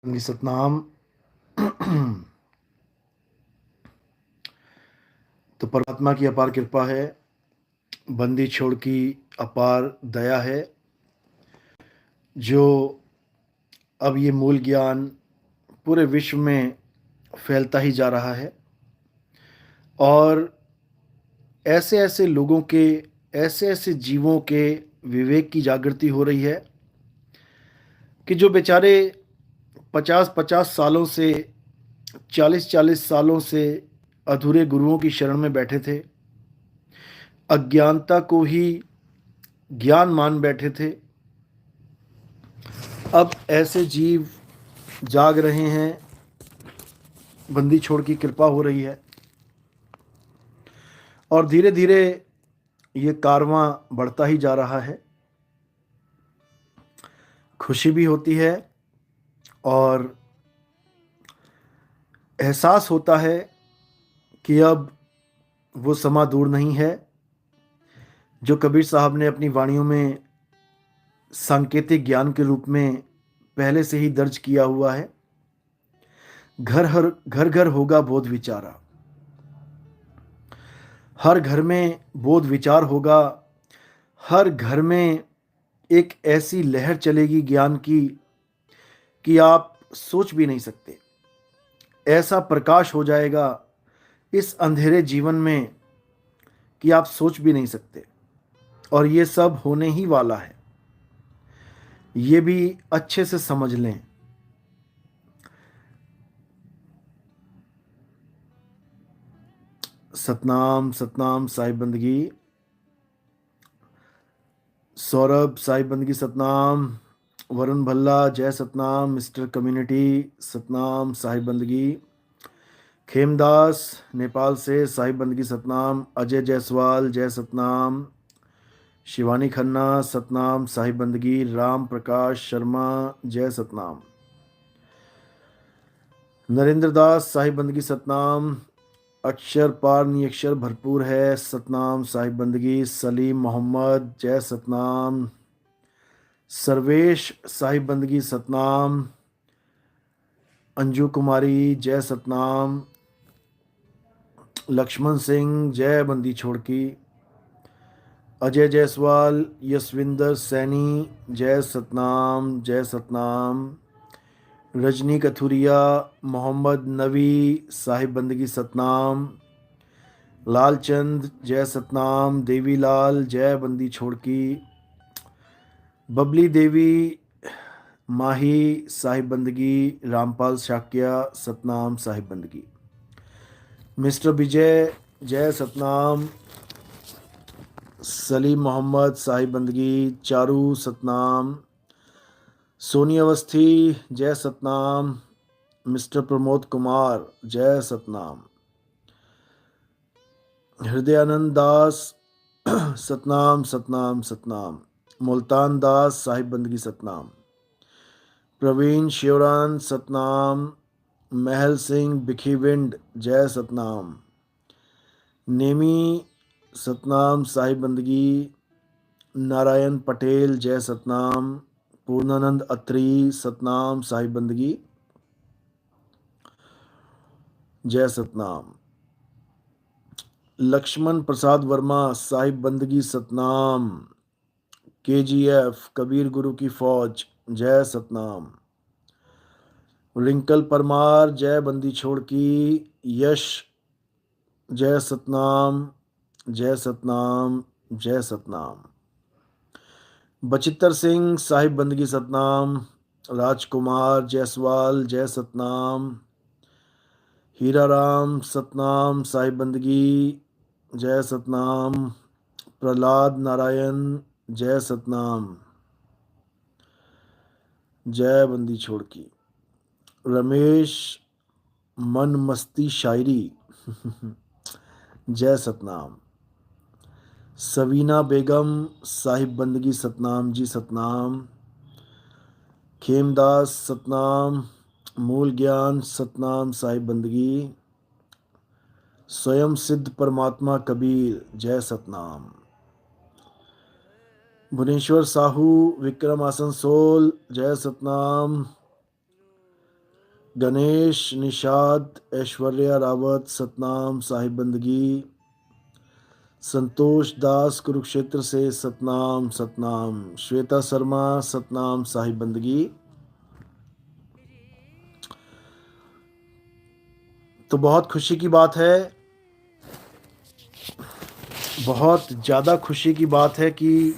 बंदी सतनाम। तो परमात्मा की अपार कृपा है, बंदी छोड़ की अपार दया है, जो अब ये मूल ज्ञान पूरे विश्व में फैलता ही जा रहा है। और ऐसे ऐसे लोगों के, ऐसे ऐसे जीवों के विवेक की जागृति हो रही है कि जो बेचारे 50-50 सालों से, 40-40 सालों से अधूरे गुरुओं की शरण में बैठे थे, अज्ञानता को ही ज्ञान मान बैठे थे, अब ऐसे जीव जाग रहे हैं। बंदी छोड़ की कृपा हो रही है और धीरे धीरे ये कारवां बढ़ता ही जा रहा है। खुशी भी होती है और एहसास होता है कि अब वो समा दूर नहीं है जो कबीर साहब ने अपनी वाणियों में सांकेतिक ज्ञान के रूप में पहले से ही दर्ज किया हुआ है। घर घर होगा बोध विचारा, हर घर में बोध विचार होगा। हर घर में एक ऐसी लहर चलेगी ज्ञान की कि आप सोच भी नहीं सकते। ऐसा प्रकाश हो जाएगा इस अंधेरे जीवन में कि आप सोच भी नहीं सकते। और ये सब होने ही वाला है, ये भी अच्छे से समझ लें। सतनाम सतनाम साहिब बंदगी। सौरभ साहिब बंदगी सतनाम। वरुण भल्ला जय सतनाम। मिस्टर कम्युनिटी सतनाम साहिब बंदगी। खेमदास नेपाल से साहिब बंदगी सतनाम। अजय जायसवाल जय सतनाम। शिवानी खन्ना सतनाम साहिब बंदगी। राम प्रकाश शर्मा जय सतनाम। नरेंद्र दास साहिब बंदगी सतनाम। अक्षर पार नियक्षर भरपूर है सतनाम साहिब बंदगी। सलीम मोहम्मद जय सतनाम। सर्वेश साहिब बंदगी सतनाम। अंजू कुमारी जय सतनाम। लक्ष्मण सिंह जय बंदी छोड़ की। अजय जायसवाल यशविंदर सैनी जय सतनाम जय सतनाम। रजनी कथुरिया मोहम्मद नवी साहिब बंदगी सतनाम। लालचंद जय सतनाम। देवीलाल जय बंदी छोड़ की। बबली देवी माही साहिब बंदगी। रामपाल शाक्या सतनाम साहिब बंदगी। मिस्टर विजय जय सतनाम। सलीम मोहम्मद साहिब बंदगी। चारू सतनाम। सोनी अवस्थी जय सतनाम। मिस्टर प्रमोद कुमार जय सतनाम। हृदयानंद दास सतनाम सतनाम सतनाम। मुल्तान दास साहिब बंदगी सतनाम। प्रवीण शिवरान सतनाम। महल सिंह बिखीविंड जय सतनाम। नेमी सतनाम साहिब बंदगी। नारायण पटेल जय सतनाम। पूर्णानंद अत्री सतनाम साहिब बंदगी जय सतनाम। लक्ष्मण प्रसाद वर्मा साहिब बंदगी सतनाम। KGF कबीर गुरु की फौज जय सतनाम। रिंकल परमार जय बंदी छोड़ की। यश जय सतनाम जय सतनाम जय सतनाम। बचित्तर सिंह साहिब बंदगी सतनाम। राजकुमार जायसवाल जय सतनाम। हीरा राम सतनाम साहिब बंदगी जय सतनाम। प्रहलाद नारायण जय सतनाम जय बंदी छोड़ की। रमेश मन मस्ती शायरी जय सतनाम। सवीना बेगम साहिब बंदगी सतनाम जी सतनाम। खेमदास सतनाम। मूल ज्ञान सतनाम साहिब बंदगी। स्वयं सिद्ध परमात्मा कबीर जय सतनाम। भुवनेश्वर साहू विक्रम आसनसोल जय सतनाम। गणेश निषाद, ऐश्वर्या रावत सतनाम साहिब बंदगी, संतोष दास कुरुक्षेत्र से सतनाम सतनाम, श्वेता शर्मा सतनाम साहिब बंदगी। तो बहुत खुशी की बात है, बहुत ज़्यादा खुशी की बात है कि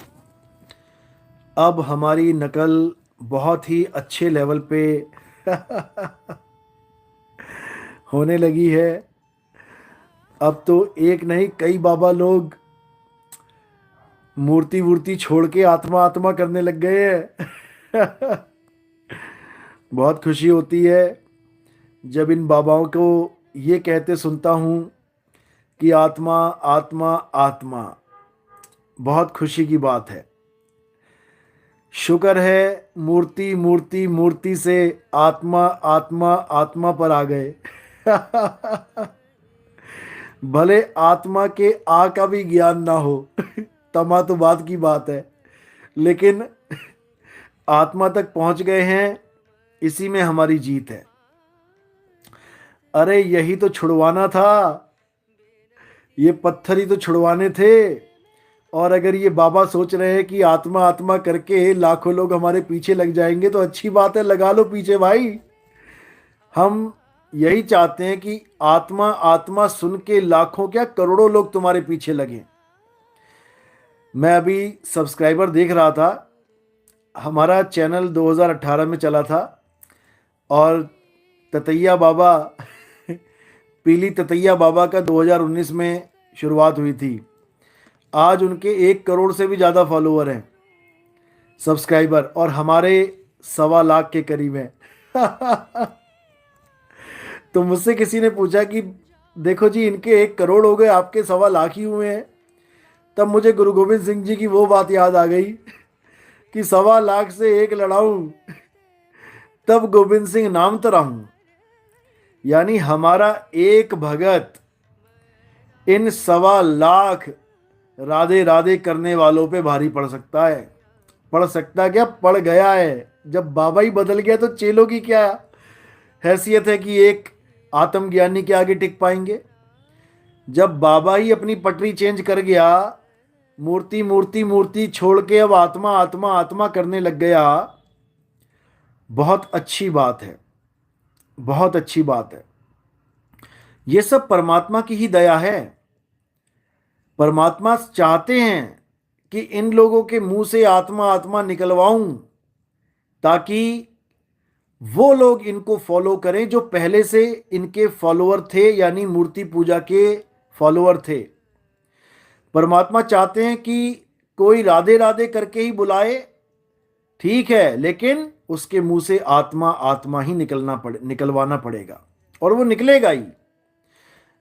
अब हमारी नकल बहुत ही अच्छे लेवल पे होने लगी है। अब तो एक नहीं कई बाबा लोग मूर्ति वूर्ति छोड़ के आत्मा आत्मा करने लग गए हैं। बहुत खुशी होती है जब इन बाबाओं को ये कहते सुनता हूँ कि आत्मा आत्मा आत्मा। बहुत खुशी की बात है। शुक्र है मूर्ति मूर्ति मूर्ति से आत्मा आत्मा आत्मा पर आ गए। भले आत्मा के आ का भी ज्ञान ना हो, तमा तो बात की बात है, लेकिन आत्मा तक पहुंच गए हैं, इसी में हमारी जीत है। अरे यही तो छुड़वाना था, ये पत्थर ही तो छुड़वाने थे। और अगर ये बाबा सोच रहे हैं कि आत्मा आत्मा करके लाखों लोग हमारे पीछे लग जाएंगे तो अच्छी बात है, लगा लो पीछे भाई। हम यही चाहते हैं कि आत्मा आत्मा सुन के लाखों क्या करोड़ों लोग तुम्हारे पीछे लगे। मैं अभी सब्सक्राइबर देख रहा था, हमारा चैनल 2018 में चला था और ततैया बाबा पीली ततैया बाबा का 2019 में शुरुआत हुई थी। आज उनके 1 करोड़ से भी ज़्यादा फॉलोअर हैं, सब्सक्राइबर, और हमारे 1.25 लाख के करीब हैं। तो मुझसे किसी ने पूछा कि देखो जी इनके 1 करोड़ हो गए, आपके 1.25 लाख ही हुए हैं। तब मुझे गुरु गोविंद सिंह जी की वो बात याद आ गई कि 1.25 लाख से 1 लड़ाऊं तब गोविंद सिंह नाम तराहूं। यानी हमारा एक भगत इन 1.25 लाख राधे राधे करने वालों पे भारी पड़ सकता है। पड़ सकता क्या, पड़ गया है। जब बाबा ही बदल गया तो चेलों की क्या हैसियत है कि एक आत्मज्ञानी के आगे टिक पाएंगे। जब बाबा ही अपनी पटरी चेंज कर गया, मूर्ति मूर्ति मूर्ति छोड़ के अब आत्मा आत्मा आत्मा करने लग गया, बहुत अच्छी बात है, बहुत अच्छी बात है। ये सब परमात्मा की ही दया है। परमात्मा चाहते हैं कि इन लोगों के मुंह से आत्मा आत्मा निकलवाऊं ताकि वो लोग इनको फॉलो करें जो पहले से इनके फॉलोअर थे, यानी मूर्ति पूजा के फॉलोअर थे। परमात्मा चाहते हैं कि कोई राधे राधे करके ही बुलाए, ठीक है, लेकिन उसके मुंह से आत्मा आत्मा ही निकलवाना पड़ेगा, और वो निकलेगा ही।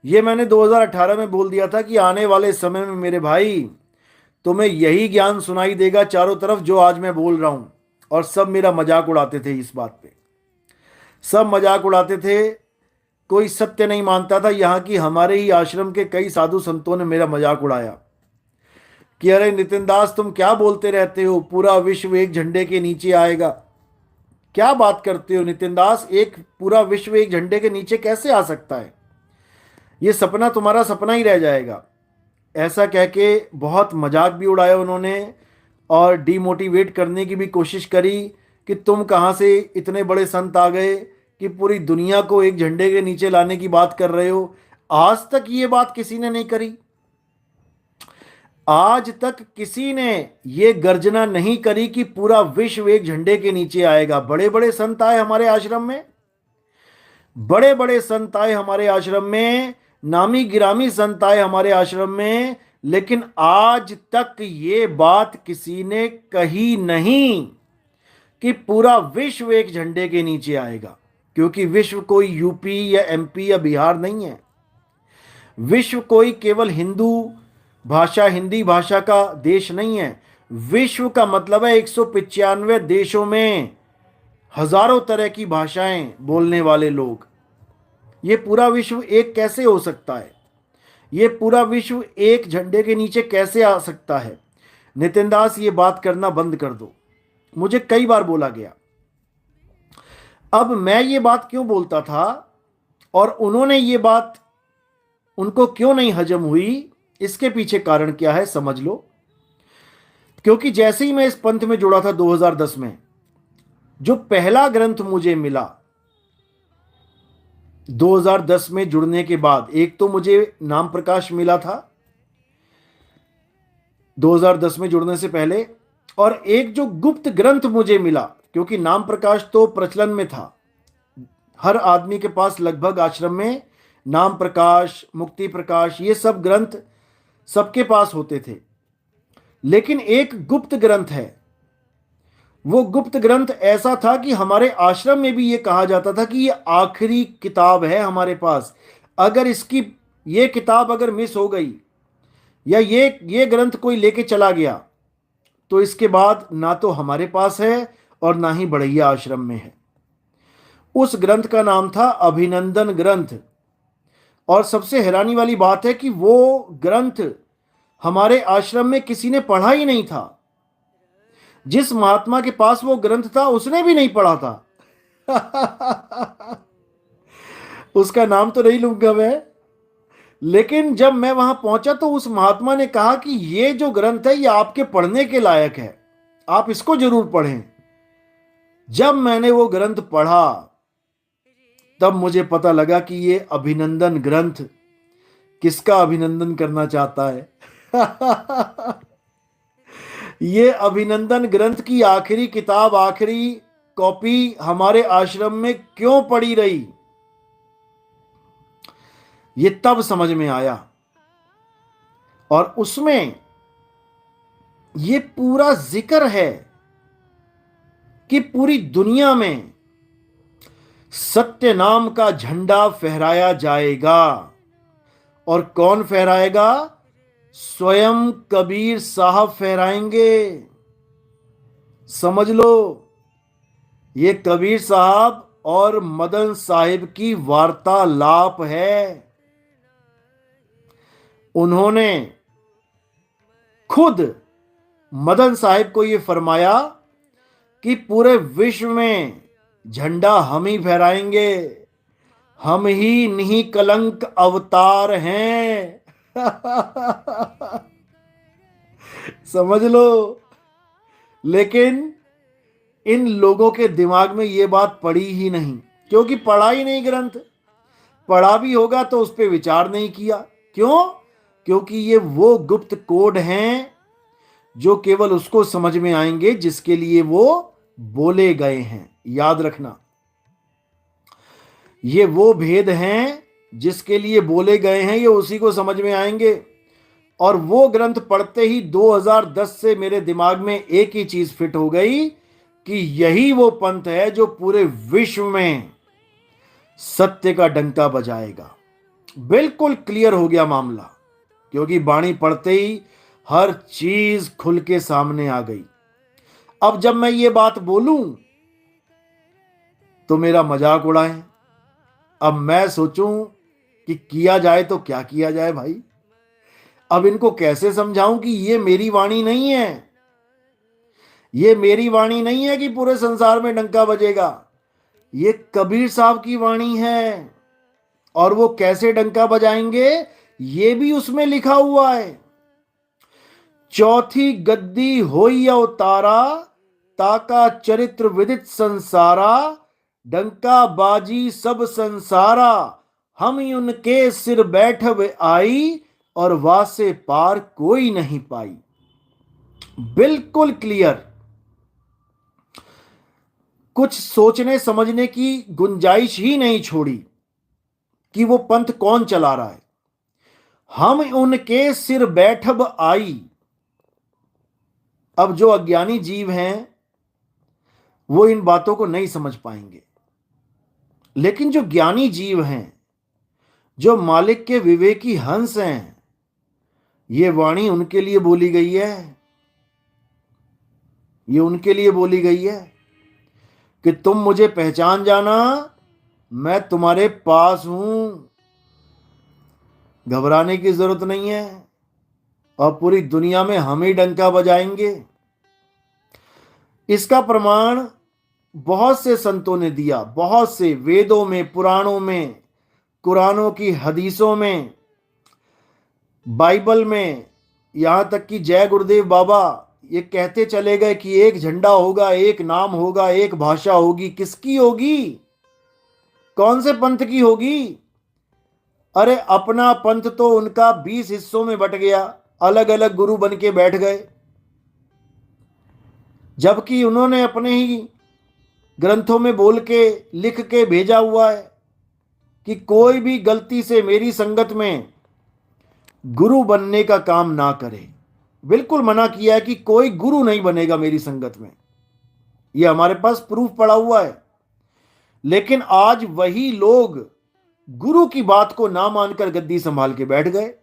ये मैंने 2018 में बोल दिया था कि आने वाले समय में मेरे भाई तुम्हें यही ज्ञान सुनाई देगा चारों तरफ जो आज मैं बोल रहा हूं। और सब मेरा मजाक उड़ाते थे इस बात पे, सब मजाक उड़ाते थे, कोई सत्य नहीं मानता था। यहाँ की हमारे ही आश्रम के कई साधु संतों ने मेरा मजाक उड़ाया कि अरे नितिन दास तुम क्या बोलते रहते हो, पूरा विश्व एक झंडे के नीचे आएगा। क्या बात करते हो नितिन दास, एक पूरा विश्व एक झंडे के नीचे कैसे आ सकता है? ये सपना तुम्हारा सपना ही रह जाएगा। ऐसा कह के बहुत मजाक भी उड़ाया उन्होंने और डीमोटिवेट करने की भी कोशिश करी कि तुम कहाँ से इतने बड़े संत आ गए कि पूरी दुनिया को एक झंडे के नीचे लाने की बात कर रहे हो। आज तक ये बात किसी ने नहीं करी, आज तक किसी ने ये गर्जना नहीं करी कि पूरा विश्व एक झंडे के नीचे आएगा। बड़े बड़े संत आए हमारे आश्रम में, बड़े बड़े संत आए हमारे आश्रम में, नामी गिरामी संत आए हमारे आश्रम में, लेकिन आज तक ये बात किसी ने कही नहीं कि पूरा विश्व एक झंडे के नीचे आएगा। क्योंकि विश्व कोई यूपी या एमपी या बिहार नहीं है। विश्व कोई केवल हिंदी भाषा का देश नहीं है। विश्व का मतलब है 195 देशों में हजारों तरह की भाषाएं बोलने वाले लोग। ये पूरा विश्व एक कैसे हो सकता है? ये पूरा विश्व एक झंडे के नीचे कैसे आ सकता है? नितिन दास ये बात करना बंद कर दो। मुझे कई बार बोला गया। अब मैं ये बात क्यों बोलता था और उन्होंने ये बात उनको क्यों नहीं हजम हुई, इसके पीछे कारण क्या है समझ लो। क्योंकि जैसे ही मैं इस पंथ में जुड़ा था 2010 में, जो पहला ग्रंथ मुझे मिला 2010 में जुड़ने के बाद, एक तो मुझे नाम प्रकाश मिला था 2010 में जुड़ने से पहले, और एक जो गुप्त ग्रंथ मुझे मिला, क्योंकि नाम प्रकाश तो प्रचलन में था, हर आदमी के पास लगभग आश्रम में नाम प्रकाश, मुक्ति प्रकाश, ये सब ग्रंथ सबके पास होते थे। लेकिन एक गुप्त ग्रंथ है। वो गुप्त ग्रंथ ऐसा था कि हमारे आश्रम में भी ये कहा जाता था कि ये आखिरी किताब है हमारे पास। अगर इसकी ये किताब अगर मिस हो गई या ये ग्रंथ कोई लेके चला गया तो इसके बाद ना तो हमारे पास है और ना ही बड़ैया आश्रम में है। उस ग्रंथ का नाम था अभिनंदन ग्रंथ। और सबसे हैरानी वाली बात है कि वो ग्रंथ हमारे आश्रम में किसी ने पढ़ा ही नहीं था। जिस महात्मा के पास वो ग्रंथ था उसने भी नहीं पढ़ा था। उसका नाम तो नहीं लूंगा मैं, लेकिन जब मैं वहां पहुंचा तो उस महात्मा ने कहा कि ये जो ग्रंथ है ये आपके पढ़ने के लायक है, आप इसको जरूर पढ़ें। जब मैंने वो ग्रंथ पढ़ा तब मुझे पता लगा कि ये अभिनंदन ग्रंथ किसका अभिनंदन करना चाहता है। ये अभिनंदन ग्रंथ की आखिरी किताब, आखिरी कॉपी हमारे आश्रम में क्यों पड़ी रही, ये तब समझ में आया। और उसमें ये पूरा जिक्र है कि पूरी दुनिया में सत्य नाम का झंडा फहराया जाएगा। और कौन फहराएगा? स्वयं कबीर साहब फहराएंगे। समझ लो, ये कबीर साहब और मदन साहिब की वार्तालाप है। उन्होंने खुद मदन साहिब को ये फरमाया कि पूरे विश्व में झंडा हम ही फहराएंगे, हम ही नहीं कलंक अवतार हैं। समझ लो। लेकिन इन लोगों के दिमाग में ये बात पड़ी ही नहीं, क्योंकि पढ़ा ही नहीं ग्रंथ। पढ़ा भी होगा तो उस पर विचार नहीं किया। क्यों? क्योंकि ये वो गुप्त कोड हैं जो केवल उसको समझ में आएंगे जिसके लिए वो बोले गए हैं। याद रखना, ये वो भेद हैं जिसके लिए बोले गए हैं, ये उसी को समझ में आएंगे। और वो ग्रंथ पढ़ते ही 2010 से मेरे दिमाग में एक ही चीज फिट हो गई कि यही वो पंथ है जो पूरे विश्व में सत्य का डंका बजाएगा। बिल्कुल क्लियर हो गया मामला, क्योंकि बाणी पढ़ते ही हर चीज खुल के सामने आ गई। अब जब मैं ये बात बोलूं तो मेरा मजाक उड़ाएं। अब मैं सोचूं कि किया जाए तो क्या किया जाए भाई। अब इनको कैसे समझाऊं कि ये मेरी वाणी नहीं है, ये मेरी वाणी नहीं है कि पूरे संसार में डंका बजेगा। ये कबीर साहब की वाणी है। और वो कैसे डंका बजाएंगे ये भी उसमें लिखा हुआ है। चौथी गद्दी होई अवतारा, ताका चरित्र विदित संसारा, डंका बाजी सब संसारा, हम ही उनके सिर बैठब आई, और वासे पार कोई नहीं पाई। बिल्कुल क्लियर, कुछ सोचने समझने की गुंजाइश ही नहीं छोड़ी कि वो पंथ कौन चला रहा है। हम उनके सिर बैठब आई। अब जो अज्ञानी जीव हैं वो इन बातों को नहीं समझ पाएंगे, लेकिन जो ज्ञानी जीव हैं, जो मालिक के विवेकी हंस हैं, ये वाणी उनके लिए बोली गई है। ये उनके लिए बोली गई है कि तुम मुझे पहचान जाना, मैं तुम्हारे पास हूं, घबराने की जरूरत नहीं है, और पूरी दुनिया में हम ही डंका बजाएंगे। इसका प्रमाण बहुत से संतों ने दिया, बहुत से, वेदों में, पुराणों में, कुरानों की हदीसों में, बाइबल में, यहां तक कि जय गुरुदेव बाबा ये कहते चले गए कि एक झंडा होगा, एक नाम होगा, एक भाषा होगी। किसकी होगी? कौन से पंथ की होगी? अरे अपना पंथ तो उनका 20 हिस्सों में बट गया, अलग अलग गुरु बन के बैठ गए, जबकि उन्होंने अपने ही ग्रंथों में बोल के, लिख के भेजा हुआ है कि कोई भी गलती से मेरी संगत में गुरु बनने का काम ना करे। बिल्कुल मना किया है कि कोई गुरु नहीं बनेगा मेरी संगत में। यह हमारे पास प्रूफ पड़ा हुआ है। लेकिन आज वही लोग गुरु की बात को ना मानकर गद्दी संभाल के बैठ गए।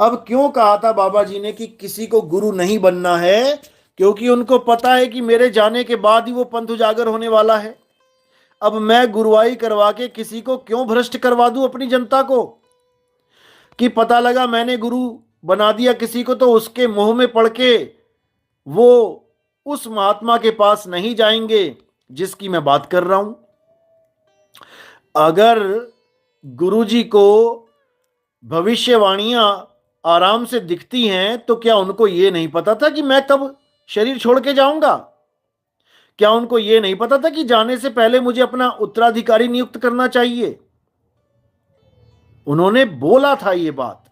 अब क्यों कहा था बाबा जी ने कि किसी को गुरु नहीं बनना है? क्योंकि उनको पता है कि मेरे जाने के बाद ही वो पंथ उजागर होने वाला है। अब मैं गुरुवाई करवा के किसी को क्यों भ्रष्ट करवा दूं अपनी जनता को, कि पता लगा मैंने गुरु बना दिया किसी को तो उसके मुंह में पड़ के वो उस महात्मा के पास नहीं जाएंगे जिसकी मैं बात कर रहा हूं। अगर गुरुजी को भविष्यवाणियां आराम से दिखती हैं तो क्या उनको यह नहीं पता था कि मैं कब शरीर छोड़ के जाऊंगा? क्या उनको यह नहीं पता था कि जाने से पहले मुझे अपना उत्तराधिकारी नियुक्त करना चाहिए? उन्होंने बोला था यह बात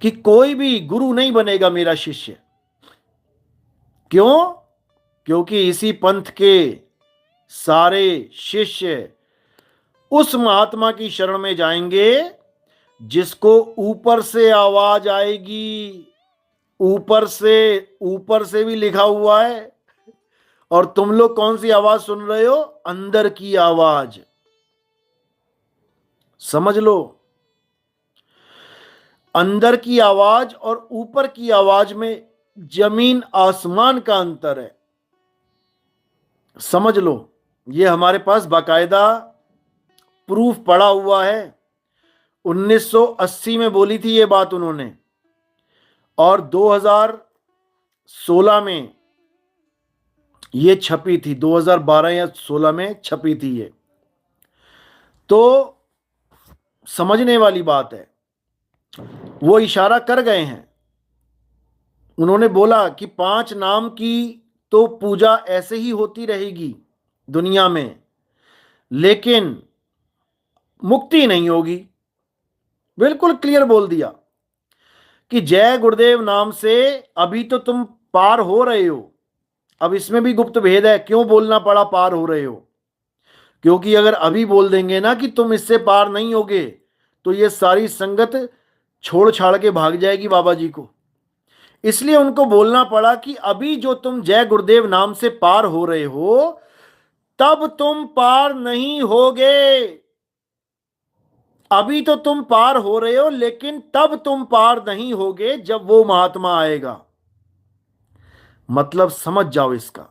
कि कोई भी गुरु नहीं बनेगा मेरा शिष्य। क्यों? क्योंकि इसी पंथ के सारे शिष्य उस महात्मा की शरण में जाएंगे जिसको ऊपर से आवाज आएगी। ऊपर से भी लिखा हुआ है। और तुम लोग कौन सी आवाज सुन रहे हो? अंदर की आवाज। समझ लो, अंदर की आवाज और ऊपर की आवाज में जमीन आसमान का अंतर है। समझ लो, ये हमारे पास बाकायदा प्रूफ पड़ा हुआ है। 1980 में बोली थी ये बात उन्होंने, और 2016 में ये छपी थी। 2012 या 16 में छपी थी ये। तो समझने वाली बात है। वो इशारा कर गए हैं। उन्होंने बोला कि 5 नाम की तो पूजा ऐसे ही होती रहेगी दुनिया में, लेकिन मुक्ति नहीं होगी। बिल्कुल क्लियर बोल दिया कि जय गुरुदेव नाम से अभी तो तुम पार हो रहे हो। अब इसमें भी गुप्त भेद है। क्यों बोलना पड़ा पार हो रहे हो? क्योंकि अगर अभी बोल देंगे ना कि तुम इससे पार नहीं होगे तो ये सारी संगत छोड़ छाड़ के भाग जाएगी बाबा जी को। इसलिए उनको बोलना पड़ा कि अभी जो तुम जय गुरुदेव नाम से पार हो रहे हो, तब तुम पार नहीं होगे। अभी तो तुम पार हो रहे हो, लेकिन तब तुम पार नहीं होगे जब वो महात्मा आएगा। मतलब समझ जाओ इसका।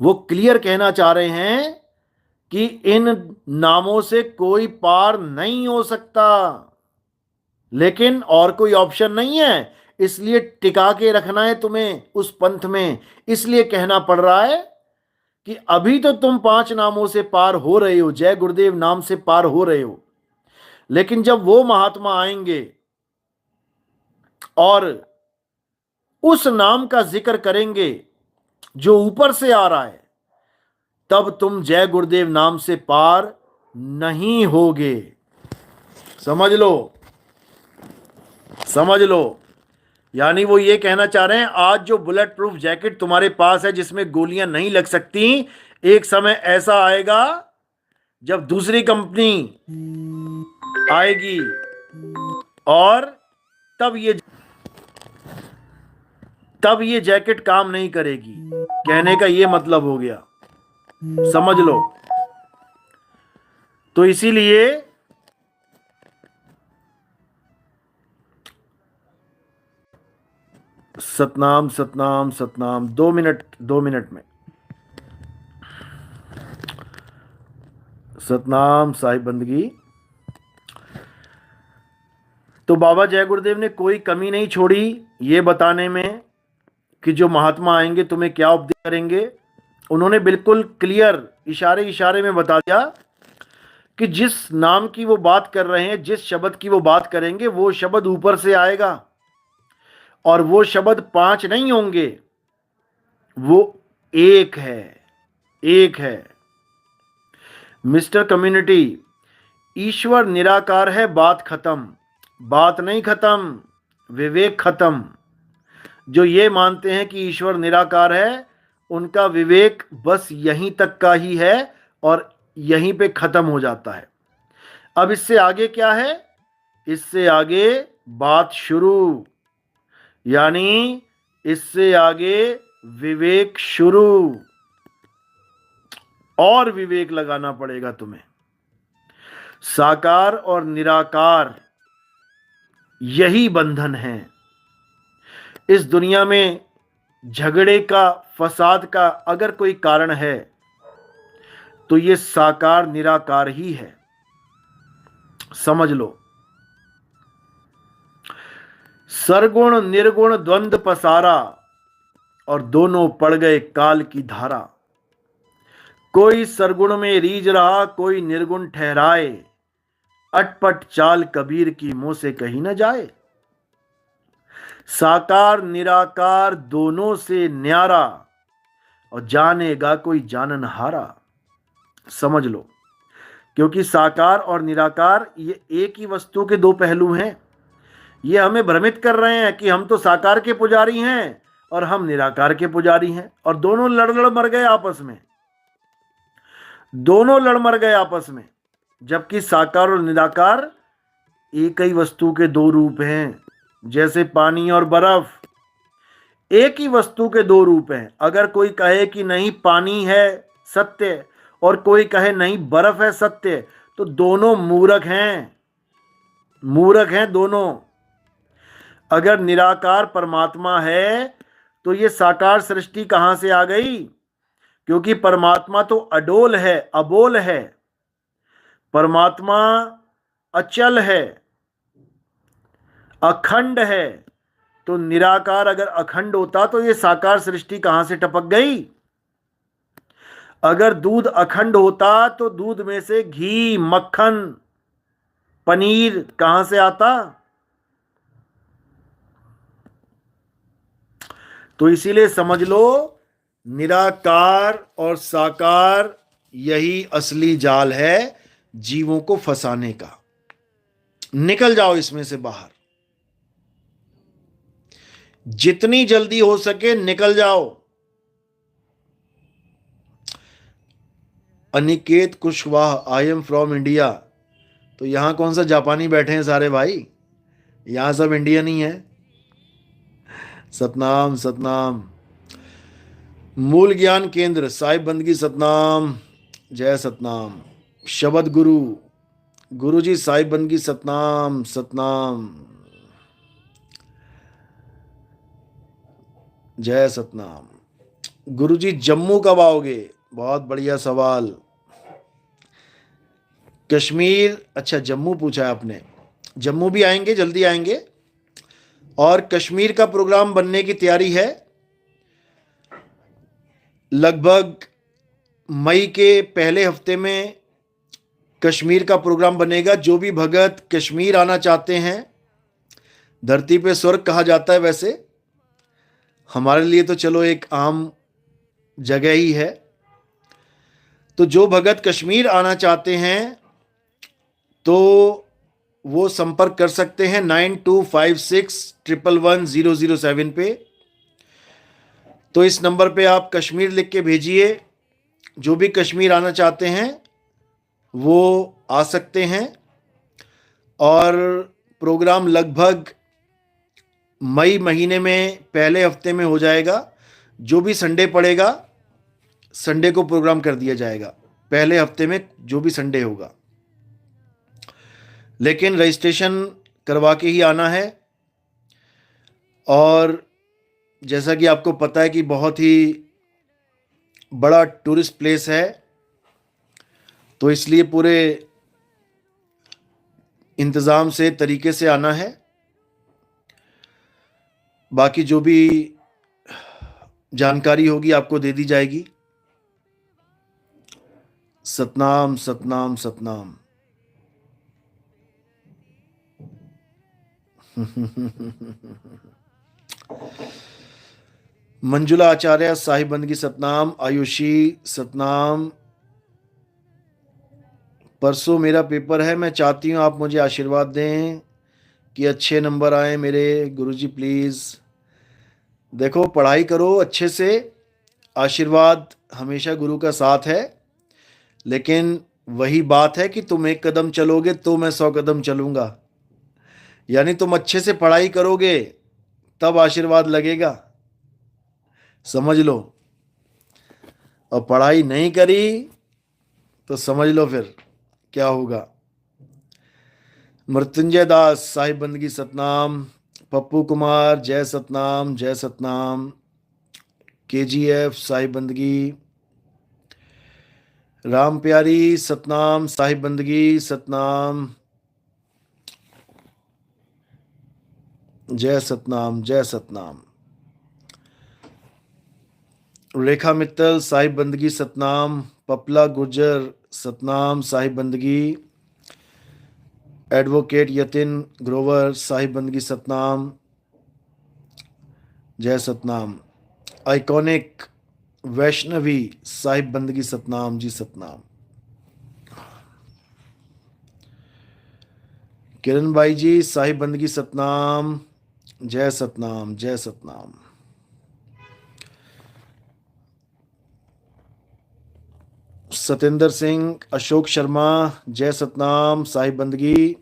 वो क्लियर कहना चाह रहे हैं कि इन नामों से कोई पार नहीं हो सकता, लेकिन और कोई ऑप्शन नहीं है। इसलिए टिका के रखना है तुम्हें उस पंथ में। इसलिए कहना पड़ रहा है कि अभी तो तुम 5 नामों से पार हो रहे हो, जय गुरुदेव नाम से पार हो रहे हो, लेकिन जब वो महात्मा आएंगे और उस नाम का जिक्र करेंगे जो ऊपर से आ रहा है, तब तुम जय गुरुदेव नाम से पार नहीं होगे। समझ लो, समझ लो। यानी वो ये कहना चाह रहे हैं, आज जो बुलेट प्रूफ जैकेट तुम्हारे पास है जिसमें गोलियां नहीं लग सकती, एक समय ऐसा आएगा जब दूसरी कंपनी आएगी और तब ये जैकेट काम नहीं करेगी। कहने का ये मतलब हो गया। समझ लो। तो इसीलिए सतनाम सतनाम सतनाम। 2 मिनट में सतनाम साहिब बंदगी। तो बाबा जय गुरुदेव ने कोई कमी नहीं छोड़ी ये बताने में कि जो महात्मा आएंगे तुम्हें क्या उपदेश करेंगे, उन्होंने बिल्कुल क्लियर इशारे इशारे में बता दिया कि जिस नाम की वो बात कर रहे हैं, जिस शब्द की वो बात करेंगे, वो शब्द ऊपर से आएगा और वो शब्द 5 नहीं होंगे, वो एक है, एक है। मिस्टर कम्युनिटी, ईश्वर निराकार है, बात खत्म। बात नहीं खत्म, विवेक खत्म। जो ये मानते हैं कि ईश्वर निराकार है, उनका विवेक बस यहीं तक का ही है और यहीं पे खत्म हो जाता है। अब इससे आगे क्या है? इससे आगे बात शुरू, यानी इससे आगे विवेक शुरू। और विवेक लगाना पड़ेगा तुम्हें। साकार और निराकार यही बंधन है। इस दुनिया में झगड़े का, फसाद का अगर कोई कारण है तो ये साकार निराकार ही है, समझ लो। सरगुण निर्गुण द्वंद्व पसारा और दोनों पड़ गए काल की धारा। कोई सरगुण में रीझ रहा, कोई निर्गुण ठहराए, अटपट चाल कबीर की मुंह से कही न जाए। साकार निराकार दोनों से न्यारा और जानेगा कोई जाननहारा, समझ लो। क्योंकि साकार और निराकार ये एक ही वस्तु के दो पहलू हैं। ये हमें भ्रमित कर रहे हैं कि हम तो साकार के पुजारी हैं और हम निराकार के पुजारी हैं, और दोनों लड़ लड़ मर गए आपस में, दोनों लड़ मर गए आपस में। जबकि साकार और निराकार एक ही वस्तु के दो रूप हैं। जैसे पानी और बर्फ एक ही वस्तु के दो रूप हैं। अगर कोई कहे कि नहीं पानी है सत्य और कोई कहे नहीं बर्फ है सत्य, तो दोनों मूर्ख हैं, मूर्ख हैं दोनों। अगर निराकार परमात्मा है तो ये साकार सृष्टि कहां से आ गई? क्योंकि परमात्मा तो अडोल है, अबोल है। परमात्मा अचल है, अखंड है। तो निराकार अगर अखंड होता तो ये साकार सृष्टि कहां से टपक गई? अगर दूध अखंड होता तो दूध में से घी, मक्खन, पनीर कहां से आता? तो इसीलिए समझ लो, निराकार और साकार यही असली जाल है जीवों को फंसाने का। निकल जाओ इसमें से बाहर, जितनी जल्दी हो सके निकल जाओ। Aniket Kushwaha, I am from India. तो यहां कौन सा जापानी बैठे हैं सारे भाई? यहां सब इंडियन ही है। सतनाम सतनाम। मूल ज्ञान केंद्र साहिब बंदगी सतनाम, जय सतनाम। शब्द गुरु, गुरु जी साहिब बंदगी सतनाम सतनाम, जय सतनाम। गुरु जी जम्मू कब आओगे? बहुत बढ़िया सवाल। कश्मीर, अच्छा जम्मू पूछा है आपने। जम्मू भी आएंगे, जल्दी आएंगे। और कश्मीर का प्रोग्राम बनने की तैयारी है। लगभग मई के पहले हफ्ते में कश्मीर का प्रोग्राम बनेगा। जो भी भगत कश्मीर आना चाहते हैं, धरती पे स्वर्ग कहा जाता है वैसे, हमारे लिए तो चलो एक आम जगह ही है। तो जो भगत कश्मीर आना चाहते हैं तो वो संपर्क कर सकते हैं 9256111007 पे। तो इस नंबर पे आप कश्मीर लिख के भेजिए। जो भी कश्मीर आना चाहते हैं वो आ सकते हैं। और प्रोग्राम लगभग मई महीने में पहले हफ्ते में हो जाएगा। जो भी संडे पड़ेगा, संडे को प्रोग्राम कर दिया जाएगा, पहले हफ्ते में जो भी संडे होगा। लेकिन रजिस्ट्रेशन करवा के ही आना है। और जैसा कि आपको पता है कि बहुत ही बड़ा टूरिस्ट प्लेस है, तो इसलिए पूरे इंतज़ाम से, तरीके से आना है। बाकी जो भी जानकारी होगी आपको दे दी जाएगी। सतनाम सतनाम सतनाम। मंजुला आचार्य साहिब बंदगी सतनाम। आयुषी सतनाम। परसों मेरा पेपर है, मैं चाहती हूँ आप मुझे आशीर्वाद दें कि अच्छे नंबर आए मेरे गुरुजी प्लीज़। देखो, पढ़ाई करो अच्छे से, आशीर्वाद हमेशा गुरु का साथ है, लेकिन वही बात है कि तुम एक कदम चलोगे तो मैं 100 कदम चलूंगा। यानी तुम अच्छे से पढ़ाई करोगे तब आशीर्वाद लगेगा, समझ लो। और पढ़ाई नहीं करी तो समझ लो फिर क्या होगा। मृत्युंजय दास साहिब बंदगी सतनाम। पप्पू कुमार जय सतनाम जय सतनाम। KGF साहिब बंदगी। राम प्यारी सतनाम साहिब बंदगी सतनाम। जय सतनाम जय सतनाम। रेखा मित्तल साहिब बंदगी सतनाम। पपला गुर्जर सतनाम साहिब बंदगी। एडवोकेट यतिन ग्रोवर साहिब बंदगी सतनाम जय सतनाम। आइकॉनिक वैष्णवी साहिब बंदगी सतनाम जी सतनाम। किरण भाई जी साहिब बंदगी सतनाम जय सतनाम जय सतनाम। सतेंद्र सिंह अशोक शर्मा जय सतनाम साहिब बंदगी।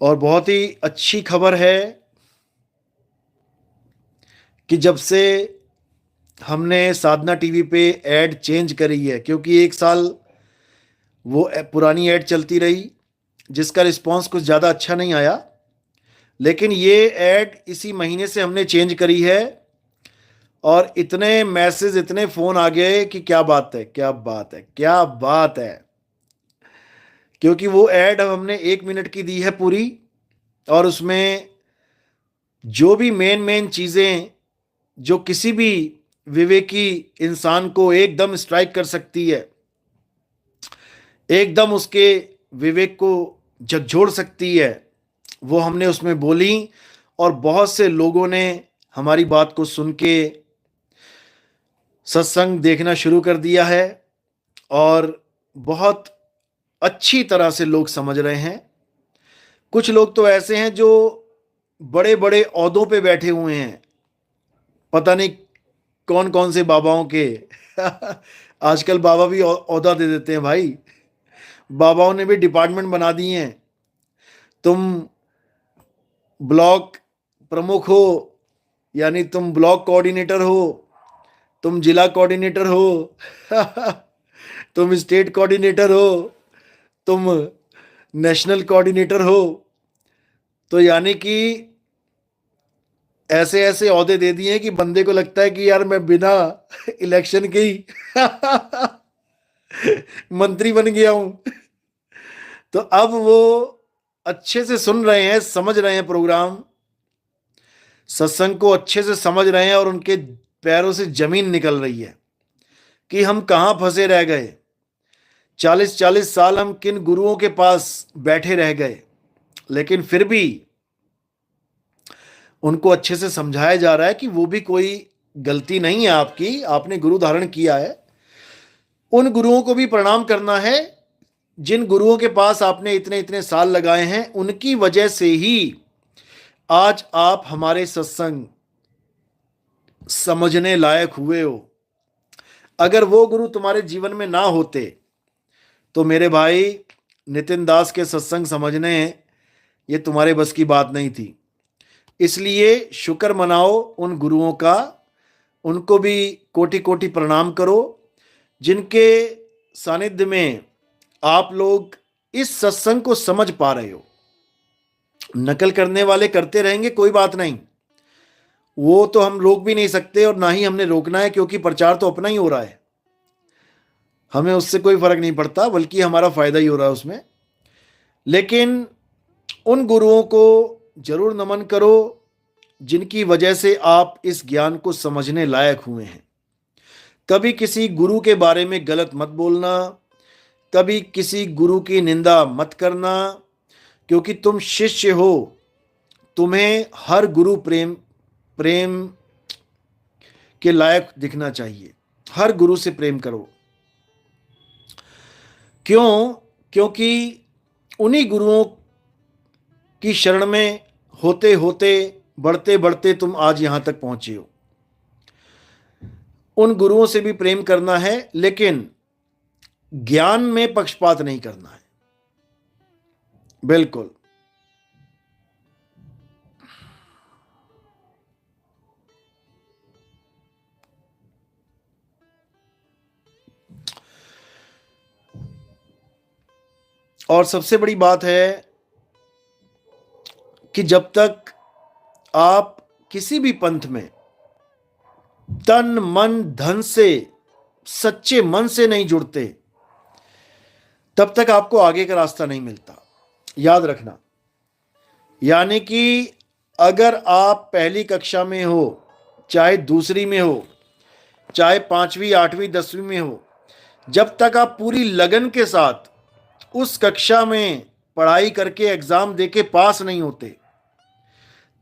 और बहुत ही अच्छी खबर है कि जब से हमने साधना टीवी पे ऐड चेंज करी है, क्योंकि 1 साल वो पुरानी ऐड चलती रही जिसका रिस्पांस कुछ ज़्यादा अच्छा नहीं आया, लेकिन ये ऐड इसी महीने से हमने चेंज करी है और इतने मैसेज इतने फ़ोन आ गए कि क्या बात है क्या बात है क्या बात है। क्योंकि वो ऐड अब हमने 1 मिनट की दी है पूरी, और उसमें जो भी मेन मेन चीज़ें जो किसी भी विवेकी इंसान को एकदम स्ट्राइक कर सकती है, एकदम उसके विवेक को झकझोर सकती है, वो हमने उसमें बोली। और बहुत से लोगों ने हमारी बात को सुन के सत्संग देखना शुरू कर दिया है और बहुत अच्छी तरह से लोग समझ रहे हैं। कुछ लोग तो ऐसे हैं जो बड़े बड़े ओहदों पे बैठे हुए हैं, पता नहीं कौन कौन से बाबाओं के। आजकल बाबा भी ओहदा दे देते हैं भाई, बाबाओं ने भी डिपार्टमेंट बना दिए हैं। तुम ब्लॉक प्रमुख हो, यानी तुम ब्लॉक कोऑर्डिनेटर हो, तुम जिला कोऑर्डिनेटर हो, तुम स्टेट कोऑर्डिनेटर हो, तुम नेशनल कोऑर्डिनेटर हो। तो यानी कि ऐसे ऐसे ओहदे दे दिए हैं कि बंदे को लगता है कि यार मैं बिना इलेक्शन के ही मंत्री बन गया हूं। तो अब वो अच्छे से सुन रहे हैं, समझ रहे हैं प्रोग्राम, सत्संग को अच्छे से समझ रहे हैं और उनके पैरों से जमीन निकल रही है कि हम कहां फंसे रह गए। 40-40 साल हम किन गुरुओं के पास बैठे रह गए, लेकिन फिर भी उनको अच्छे से समझाया जा रहा है कि वो भी कोई गलती नहीं है आपकी, आपने गुरु धारण किया है। उन गुरुओं को भी प्रणाम करना है जिन गुरुओं के पास आपने इतने इतने साल लगाए हैं, उनकी वजह से ही आज आप हमारे सत्संग समझने लायक हुए हो। अगर वो गुरु तुम्हारे जीवन में ना होते तो मेरे भाई नितिन दास के सत्संग समझने ये तुम्हारे बस की बात नहीं थी। इसलिए शुक्र मनाओ उन गुरुओं का, उनको भी कोटि कोटि प्रणाम करो जिनके सानिध्य में आप लोग इस सत्संग को समझ पा रहे हो। नकल करने वाले करते रहेंगे, कोई बात नहीं, वो तो हम रोक भी नहीं सकते और ना ही हमने रोकना है, क्योंकि प्रचार तो अपना ही हो रहा है, हमें उससे कोई फर्क नहीं पड़ता, बल्कि हमारा फायदा ही हो रहा है उसमें। लेकिन उन गुरुओं को जरूर नमन करो जिनकी वजह से आप इस ज्ञान को समझने लायक हुए हैं। कभी किसी गुरु के बारे में गलत मत बोलना, कभी किसी गुरु की निंदा मत करना, क्योंकि तुम शिष्य हो। तुम्हें हर गुरु प्रेम प्रेम के लायक दिखना चाहिए। हर गुरु से प्रेम करो। क्यों? क्योंकि उन्हीं गुरुओं की शरण में होते होते, बढ़ते बढ़ते तुम आज यहां तक पहुंचे हो। उन गुरुओं से भी प्रेम करना है, लेकिन ज्ञान में पक्षपात नहीं करना है। बिल्कुल। और सबसे बड़ी बात है कि जब तक आप किसी भी पंथ में तन मन धन से, सच्चे मन से नहीं जुड़ते, तब तक आपको आगे का रास्ता नहीं मिलता। याद रखना। यानी कि अगर आप पहली कक्षा में हो, चाहे दूसरी में हो, चाहे 5वीं 8वीं 10वीं में हो, जब तक आप पूरी लगन के साथ उस कक्षा में पढ़ाई करके एग्जाम देके पास नहीं होते,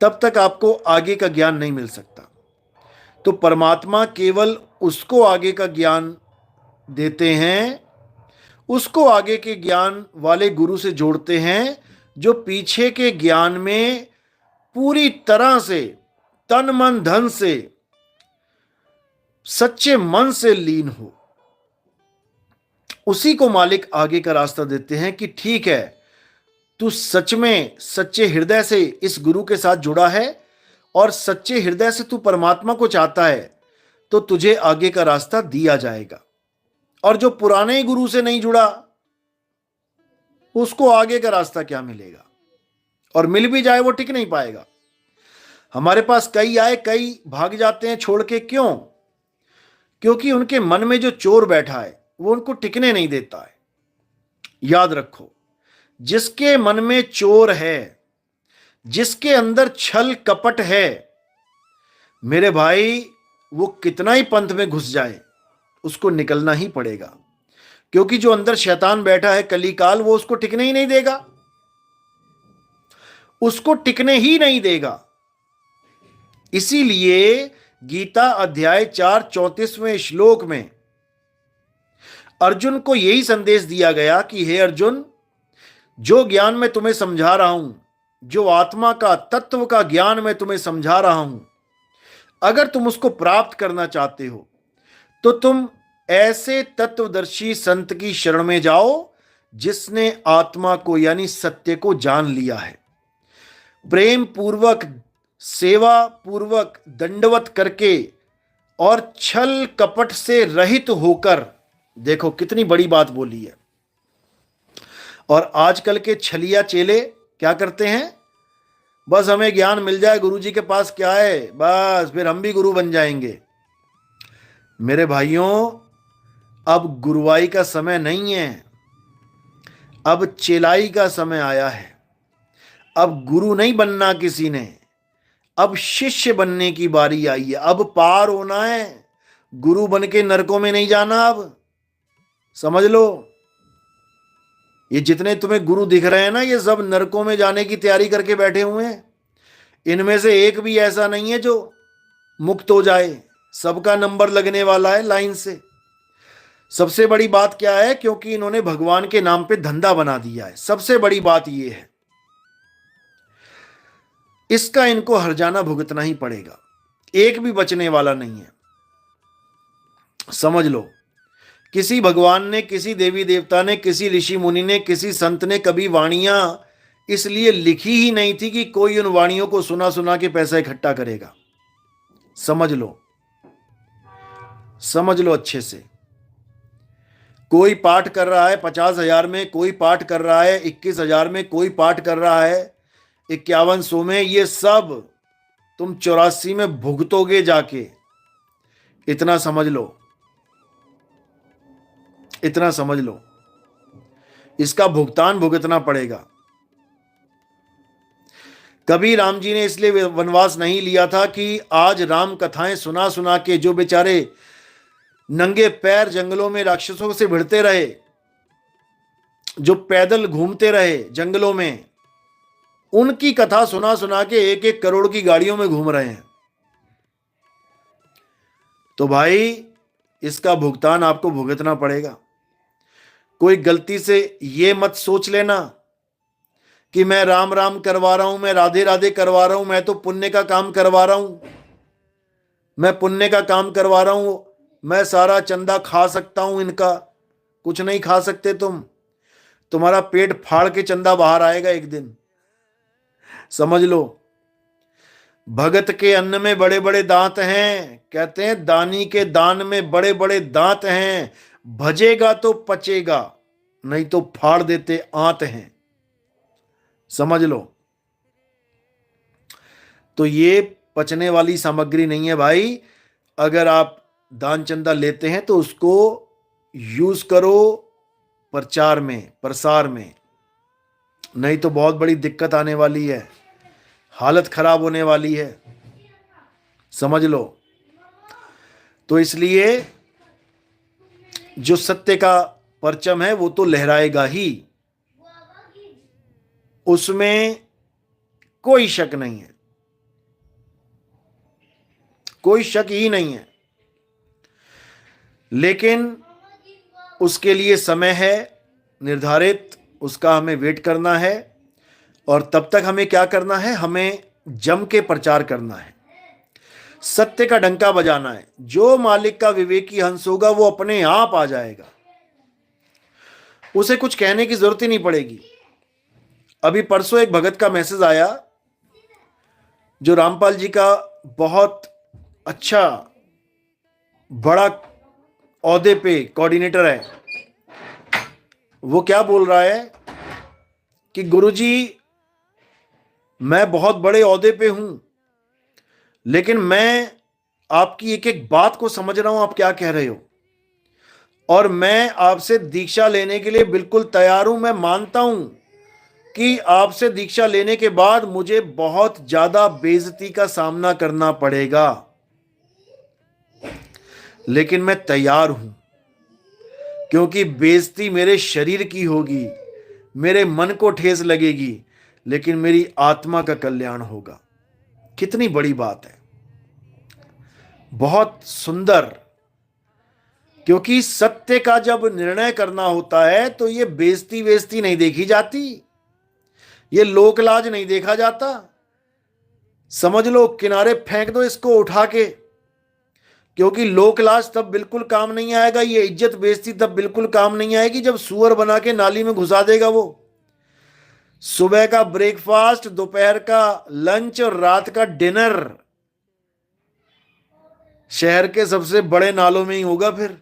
तब तक आपको आगे का ज्ञान नहीं मिल सकता। तो परमात्मा केवल उसको आगे का ज्ञान देते हैं, उसको आगे के ज्ञान वाले गुरु से जोड़ते हैं, जो पीछे के ज्ञान में पूरी तरह से तन मन धन से, सच्चे मन से लीन हो। उसी को मालिक आगे का रास्ता देते हैं कि ठीक है, तू सच में सच्चे हृदय से इस गुरु के साथ जुड़ा है और सच्चे हृदय से तू परमात्मा को चाहता है, तो तुझे आगे का रास्ता दिया जाएगा। और जो पुराने गुरु से नहीं जुड़ा, उसको आगे का रास्ता क्या मिलेगा? और मिल भी जाए वो टिक नहीं पाएगा। हमारे पास कई आए, कई भाग जाते हैं छोड़ के। क्यों? क्योंकि उनके मन में जो चोर बैठा है वो उनको टिकने नहीं देता है। याद रखो, जिसके मन में चोर है, जिसके अंदर छल कपट है, मेरे भाई, वो कितना ही पंथ में घुस जाए, उसको निकलना ही पड़ेगा। क्योंकि जो अंदर शैतान बैठा है कलीकाल, वो उसको टिकने ही नहीं देगा। उसको टिकने ही नहीं देगा। इसीलिए गीता अध्याय 4 34वें श्लोक में अर्जुन को यही संदेश दिया गया कि हे अर्जुन, जो ज्ञान मैं तुम्हें समझा रहा हूं, जो आत्मा का तत्व का ज्ञान मैं तुम्हें समझा रहा हूं, अगर तुम उसको प्राप्त करना चाहते हो तो तुम ऐसे तत्वदर्शी संत की शरण में जाओ जिसने आत्मा को यानी सत्य को जान लिया है। प्रेम पूर्वक, सेवा पूर्वक, दंडवत करके और छल कपट से रहित होकर, देखो कितनी बड़ी बात बोली है। और आजकल के छलिया चेले क्या करते हैं? बस हमें ज्ञान मिल जाए, गुरुजी के पास क्या है, बस फिर हम भी गुरु बन जाएंगे। मेरे भाइयों, अब गुरुवाई का समय नहीं है, अब चेलाई का समय आया है। अब गुरु नहीं बनना किसी ने, अब शिष्य बनने की बारी आई है। अब पार होना है, गुरु बन के नरकों में नहीं जाना। अब समझ लो, ये जितने तुम्हें गुरु दिख रहे हैं ना, ये सब नरकों में जाने की तैयारी करके बैठे हुए हैं। इनमें से एक भी ऐसा नहीं है जो मुक्त हो जाए। सबका नंबर लगने वाला है लाइन से। सबसे बड़ी बात क्या है? क्योंकि इन्होंने भगवान के नाम पे धंधा बना दिया है। सबसे बड़ी बात यह है, इसका इनको हर्जाना भुगतना ही पड़ेगा। एक भी बचने वाला नहीं है। समझ लो, किसी भगवान ने, किसी देवी देवता ने, किसी ऋषि मुनि ने, किसी संत ने कभी वाणियां इसलिए लिखी ही नहीं थी कि कोई उन वाणियों को सुना सुना के पैसा इकट्ठा करेगा। समझ लो, समझ लो अच्छे से। कोई पाठ कर रहा है 50,000 में, कोई पाठ कर रहा है 21,000 में, कोई पाठ कर रहा है 5100 में। ये सब तुम 84 में भुगतोगे जाके। इतना समझ लो, इतना समझ लो, इसका भुगतान भुगतना पड़ेगा। कभी राम जी ने इसलिए वनवास नहीं लिया था कि आज राम कथाएं सुना सुना के जो बेचारे नंगे पैर जंगलों में राक्षसों से भिड़ते रहे, जो पैदल घूमते रहे जंगलों में, उनकी कथा सुना सुना के 1-1 करोड़ की गाड़ियों में घूम रहे हैं। तो भाई इसका भुगतान आपको भुगतना पड़ेगा। कोई गलती से ये मत सोच लेना कि मैं राम राम करवा रहा हूं, मैं राधे राधे करवा रहा हूं, मैं तो पुण्य का काम करवा रहा हूं, मैं पुण्य का काम करवा रहा हूं, मैं सारा चंदा खा सकता हूं इनका। कुछ नहीं खा सकते तुम। तुम्हारा पेट फाड़ के चंदा बाहर आएगा एक दिन, समझ लो। भगत के अन्न में बड़े बड़े दांत हैं, कहते हैं दानी के दान में बड़े बड़े दांत हैं, भजेगा तो पचेगा, नहीं तो फाड़ देते आंत हैं, समझ लो। तो ये पचने वाली सामग्री नहीं है भाई। अगर आप दान चंदा लेते हैं तो उसको यूज करो प्रचार में, प्रसार में, नहीं तो बहुत बड़ी दिक्कत आने वाली है, हालत खराब होने वाली है, समझ लो। तो इसलिए जो सत्य का परचम है वो तो लहराएगा ही, उसमें कोई शक नहीं है, कोई शक ही नहीं है। लेकिन उसके लिए समय है निर्धारित, उसका हमें वेट करना है। और तब तक हमें क्या करना है? हमें जम के प्रचार करना है, सत्य का डंका बजाना है। जो मालिक का विवेकी हंस होगा वो अपने आप आ जाएगा, उसे कुछ कहने की जरूरत ही नहीं पड़ेगी। अभी परसों एक भगत का मैसेज आया जो रामपाल जी का बहुत अच्छा बड़ा औहदे पे कोऑर्डिनेटर है। वो क्या बोल रहा है कि गुरुजी मैं बहुत बड़े औहदे पे हूं, लेकिन मैं आपकी एक एक बात को समझ रहा हूं, आप क्या कह रहे हो, और मैं आपसे दीक्षा लेने के लिए बिल्कुल तैयार हूं। मैं मानता हूं कि आपसे दीक्षा लेने के बाद मुझे बहुत ज्यादा बेइज्जती का सामना करना पड़ेगा, लेकिन मैं तैयार हूं, क्योंकि बेइज्जती मेरे शरीर की होगी, मेरे मन को ठेस लगेगी, लेकिन मेरी आत्मा का कल्याण होगा। कितनी बड़ी बात है, बहुत सुंदर। क्योंकि सत्य का जब निर्णय करना होता है तो ये बेइज्जती वेस्ती नहीं देखी जाती, ये लोकलाज नहीं देखा जाता। समझ लो किनारे फेंक दो इसको उठा के, क्योंकि लोकलाज तब बिल्कुल काम नहीं आएगा, ये इज्जत बेइज्जती तब बिल्कुल काम नहीं आएगी जब सुअर बना के नाली में घुसा देगा वो। सुबह का ब्रेकफास्ट, दोपहर का लंच और रात का डिनर शहर के सबसे बड़े नालों में ही होगा। फिर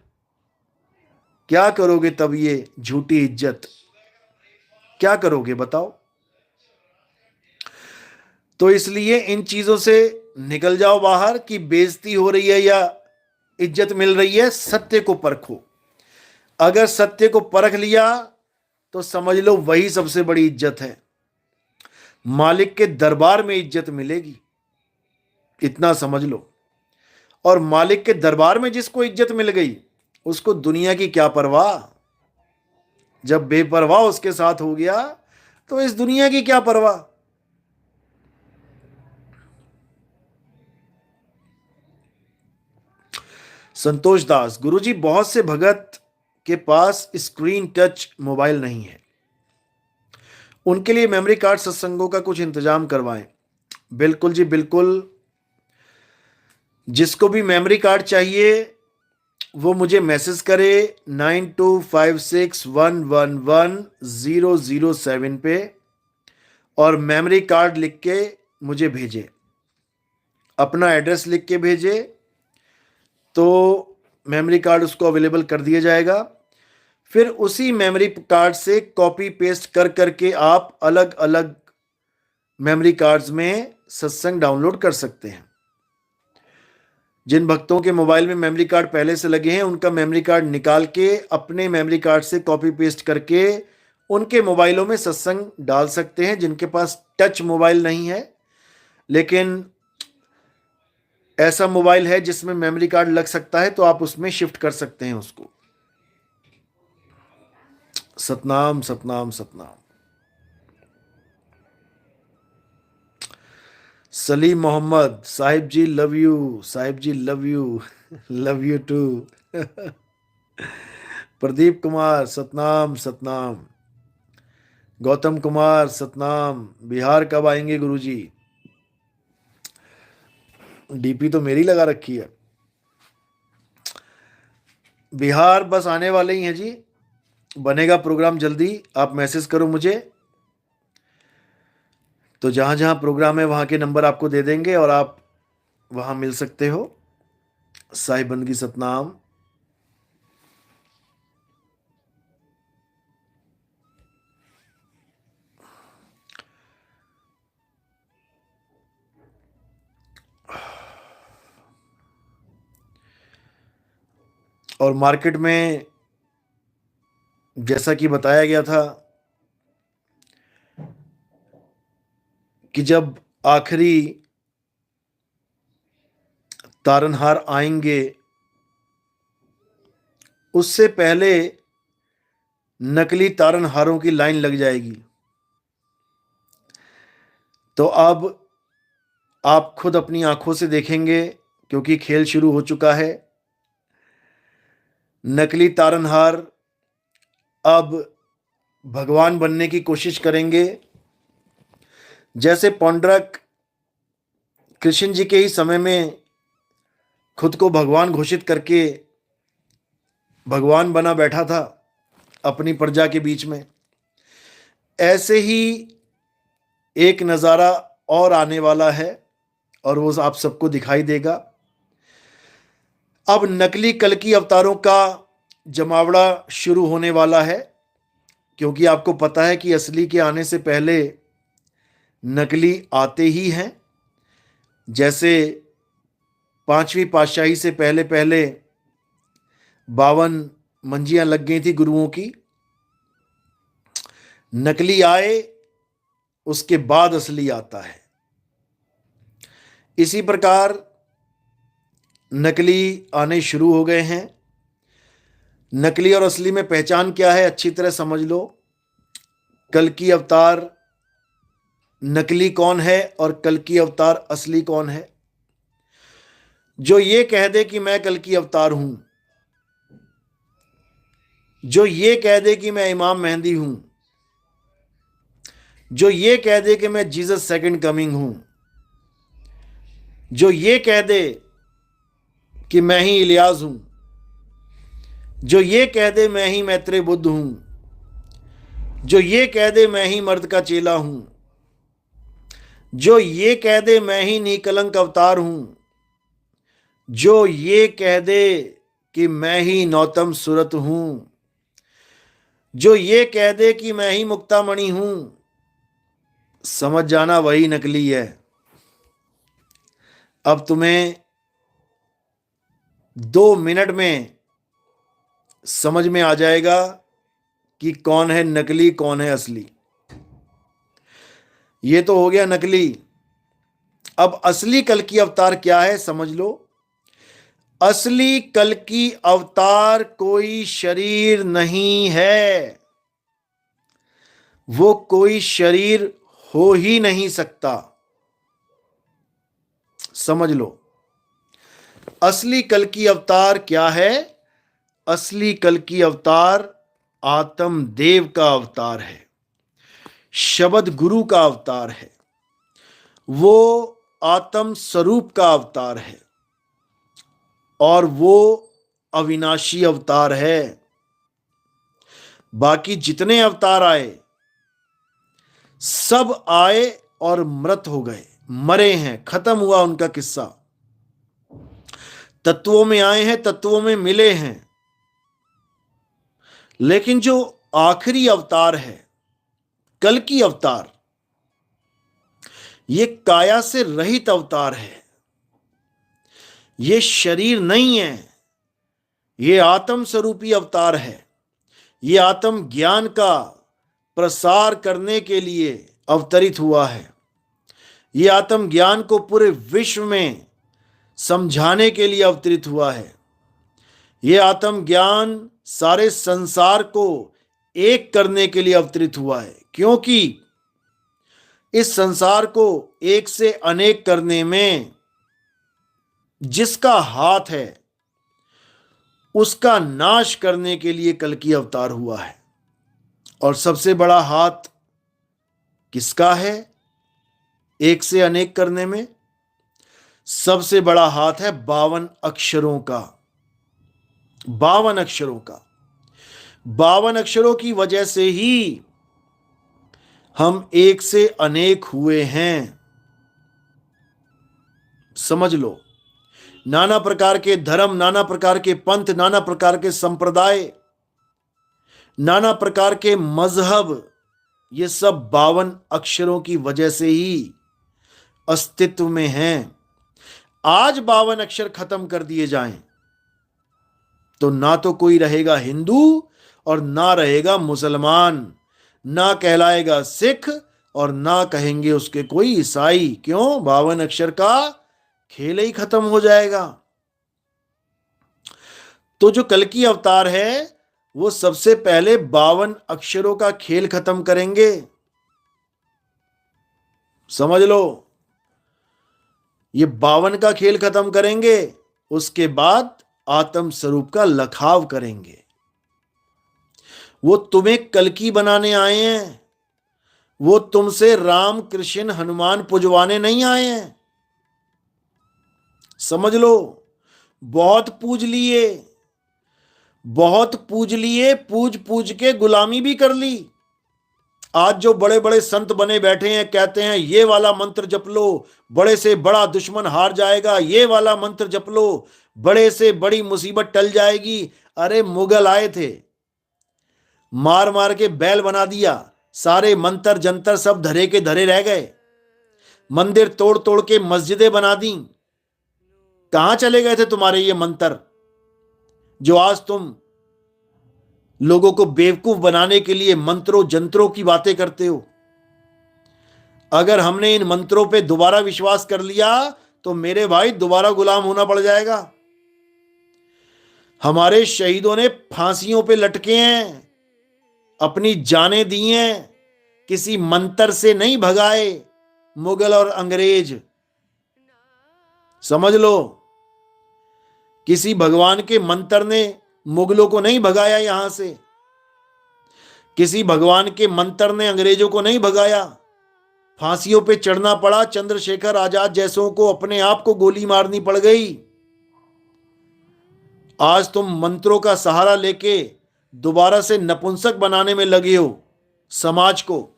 क्या करोगे तब? ये झूठी इज्जत क्या करोगे बताओ? तो इसलिए इन चीजों से निकल जाओ बाहर कि बेइज्जती हो रही है या इज्जत मिल रही है। सत्य को परखो। अगर सत्य को परख लिया तो समझ लो वही सबसे बड़ी इज्जत है, मालिक के दरबार में इज्जत मिलेगी, इतना समझ लो। और मालिक के दरबार में जिसको इज्जत मिल गई उसको दुनिया की क्या परवाह। जब बेपरवाह उसके साथ हो गया तो इस दुनिया की क्या परवाह। संतोष दास, गुरुजी बहुत से भगत के पास स्क्रीन टच मोबाइल नहीं है, उनके लिए मेमोरी कार्ड सत्संगों का कुछ इंतजाम करवाएं। बिल्कुल जी बिल्कुल, जिसको भी मेमोरी कार्ड चाहिए वो मुझे मैसेज करे 9256111007 पे और मेमोरी कार्ड लिख के मुझे भेजे, अपना एड्रेस लिख के भेजे तो मेमोरी कार्ड उसको अवेलेबल कर दिया जाएगा। फिर उसी मेमोरी कार्ड से कॉपी पेस्ट कर करके आप अलग अलग मेमोरी कार्ड्स में सत्संग डाउनलोड कर सकते हैं। जिन भक्तों के मोबाइल में मेमोरी कार्ड पहले से लगे हैं उनका मेमोरी कार्ड निकाल के अपने मेमोरी कार्ड से कॉपी पेस्ट करके उनके मोबाइलों में सत्संग डाल सकते हैं। जिनके पास टच मोबाइल नहीं है लेकिन ऐसा मोबाइल है जिसमें मेमोरी कार्ड लग सकता है, तो आप उसमें शिफ्ट कर सकते हैं उसको। Satnam Satnam Satnam. Salim Mohammad Sahib ji love you, Sahib ji love you, love you too. Pradeep Kumar Satnam Satnam. Gautam Kumar Satnam. Bihar कब आएंगे गुरुजी? डीपी तो मेरी लगा रखी है। बिहार बस आने वाले ही हैं जी, बनेगा प्रोग्राम जल्दी। आप मैसेज करो मुझे, तो जहां जहां प्रोग्राम है वहां के नंबर आपको दे देंगे और आप वहां मिल सकते हो। साहिब बंदगी सतनाम। और मार्केट में जैसा कि बताया गया था कि जब आखिरी तारनहार आएंगे उससे पहले नकली तारनहारों की लाइन लग जाएगी। तो अब आप खुद अपनी आंखों से देखेंगे, क्योंकि खेल शुरू हो चुका है। नकली तारनहार अब भगवान बनने की कोशिश करेंगे। जैसे पौंड्रक कृष्ण जी के ही समय में खुद को भगवान घोषित करके भगवान बना बैठा था अपनी प्रजा के बीच में, ऐसे ही एक नज़ारा और आने वाला है और वो आप सबको दिखाई देगा। अब नकली कल्कि अवतारों का जमावड़ा शुरू होने वाला है, क्योंकि आपको पता है कि असली के आने से पहले नकली आते ही हैं। जैसे पांचवी पातशाही से पहले पहले 52 मंजियां लग गई थी गुरुओं की, नकली आए उसके बाद असली आता है। इसी प्रकार नकली आने शुरू हो गए हैं। नकली और असली में पहचान क्या है अच्छी तरह समझ लो। कल्कि अवतार नकली कौन है और कल्कि अवतार असली कौन है? जो ये कह दे कि मैं कल्कि अवतार हूं, जो ये कह दे कि मैं इमाम मेहंदी हूं, जो ये कह दे कि मैं जीसस सेकंड कमिंग हूं, जो ये कह दे कि मैं ही इलियास हूं, जो ये कह दे मैं ही मैत्रेय बुद्ध हूं, जो ये कह दे मैं ही मर्द का चेला हूं, जो ये कह दे मैं ही निकलंक अवतार हूं, जो ये कह दे कि मैं ही नौतम सूरत हूं, जो ये कह दे कि मैं ही मुक्तामणि हूं, समझ जाना वही नकली है। अब तुम्हें 2 मिनट में समझ में आ जाएगा कि कौन है नकली कौन है असली। ये तो हो गया नकली। अब असली कल्कि अवतार क्या है समझ लो। असली कल्कि अवतार कोई शरीर नहीं है, वो कोई शरीर हो ही नहीं सकता। समझ लो असली कल्कि अवतार क्या है। असली कल्कि अवतार आत्मदेव का अवतार है, शब्द गुरु का अवतार है, वो आत्म स्वरूप का अवतार है और वो अविनाशी अवतार है। बाकी जितने अवतार आए सब आए और मृत हो गए, मरे हैं, खत्म हुआ उनका किस्सा। तत्वों में आए हैं, तत्वों में मिले हैं, लेकिन जो आखिरी अवतार है कल्कि अवतार, ये काया से रहित अवतार है। ये शरीर नहीं है, ये आत्म स्वरूपी अवतार है। ये आत्म ज्ञान का प्रसार करने के लिए अवतरित हुआ है। ये आत्मज्ञान को पूरे विश्व में समझाने के लिए अवतरित हुआ है। ये आत्मज्ञान सारे संसार को एक करने के लिए अवतरित हुआ है, क्योंकि इस संसार को एक से अनेक करने में जिसका हाथ है उसका नाश करने के लिए कल की अवतार हुआ है। और सबसे बड़ा हाथ किसका है एक से अनेक करने में? सबसे बड़ा हाथ है 52 अक्षरों का। 52 अक्षरों का। 52 अक्षरों की वजह से ही हम एक से अनेक हुए हैं। समझ लो, नाना प्रकार के धर्म, नाना प्रकार के पंथ, नाना प्रकार के संप्रदाय, नाना प्रकार के मजहब, ये सब 52 अक्षरों की वजह से ही अस्तित्व में हैं। आज 52 अक्षर खत्म कर दिए जाएं तो ना तो कोई रहेगा हिंदू और ना रहेगा मुसलमान, ना कहलाएगा सिख और ना कहेंगे उसके कोई ईसाई। क्यों? 52 अक्षर का खेल ही खत्म हो जाएगा। तो जो कल की अवतार है वो सबसे पहले 52 अक्षरों का खेल खत्म करेंगे। समझ लो, ये 52 का खेल खत्म करेंगे, उसके बाद आत्म स्वरूप का लखाव करेंगे। वो तुम्हें कल्कि बनाने आए हैं, वो तुमसे राम कृष्ण हनुमान पुजवाने नहीं आए हैं। समझ लो, बहुत पूज लिए, बहुत पूज लिए, पूज पूज के गुलामी भी कर ली। आज जो बड़े बड़े संत बने बैठे हैं, कहते हैं ये वाला मंत्र जप लो, बड़े से बड़ा दुश्मन हार जाएगा, ये वाला मंत्र जप लो, बड़े से बड़ी मुसीबत टल जाएगी। अरे मुगल आए थे, मार मार के बैल बना दिया, सारे मंत्र जंतर सब धरे के धरे रह गए, मंदिर तोड़ तोड़ के मस्जिदें बना दी। कहां चले गए थे तुम्हारे ये मंत्र, जो आज तुम लोगों को बेवकूफ बनाने के लिए मंत्रों जंत्रों की बातें करते हो? अगर हमने इन मंत्रों पे दोबारा विश्वास कर लिया तो मेरे भाई दोबारा गुलाम होना पड़ जाएगा। हमारे शहीदों ने फांसियों पे लटके हैं, अपनी जानें दी हैं, किसी मंत्र से नहीं भगाए मुगल और अंग्रेज। समझ लो, किसी भगवान के मंत्र ने मुगलों को नहीं भगाया यहां से, किसी भगवान के मंत्र ने अंग्रेजों को नहीं भगाया। फांसियों पे चढ़ना पड़ा, चंद्रशेखर आजाद जैसों को अपने आप को गोली मारनी पड़ गई। आज तुम मंत्रों का सहारा लेके दोबारा से नपुंसक बनाने में लगे हो समाज को।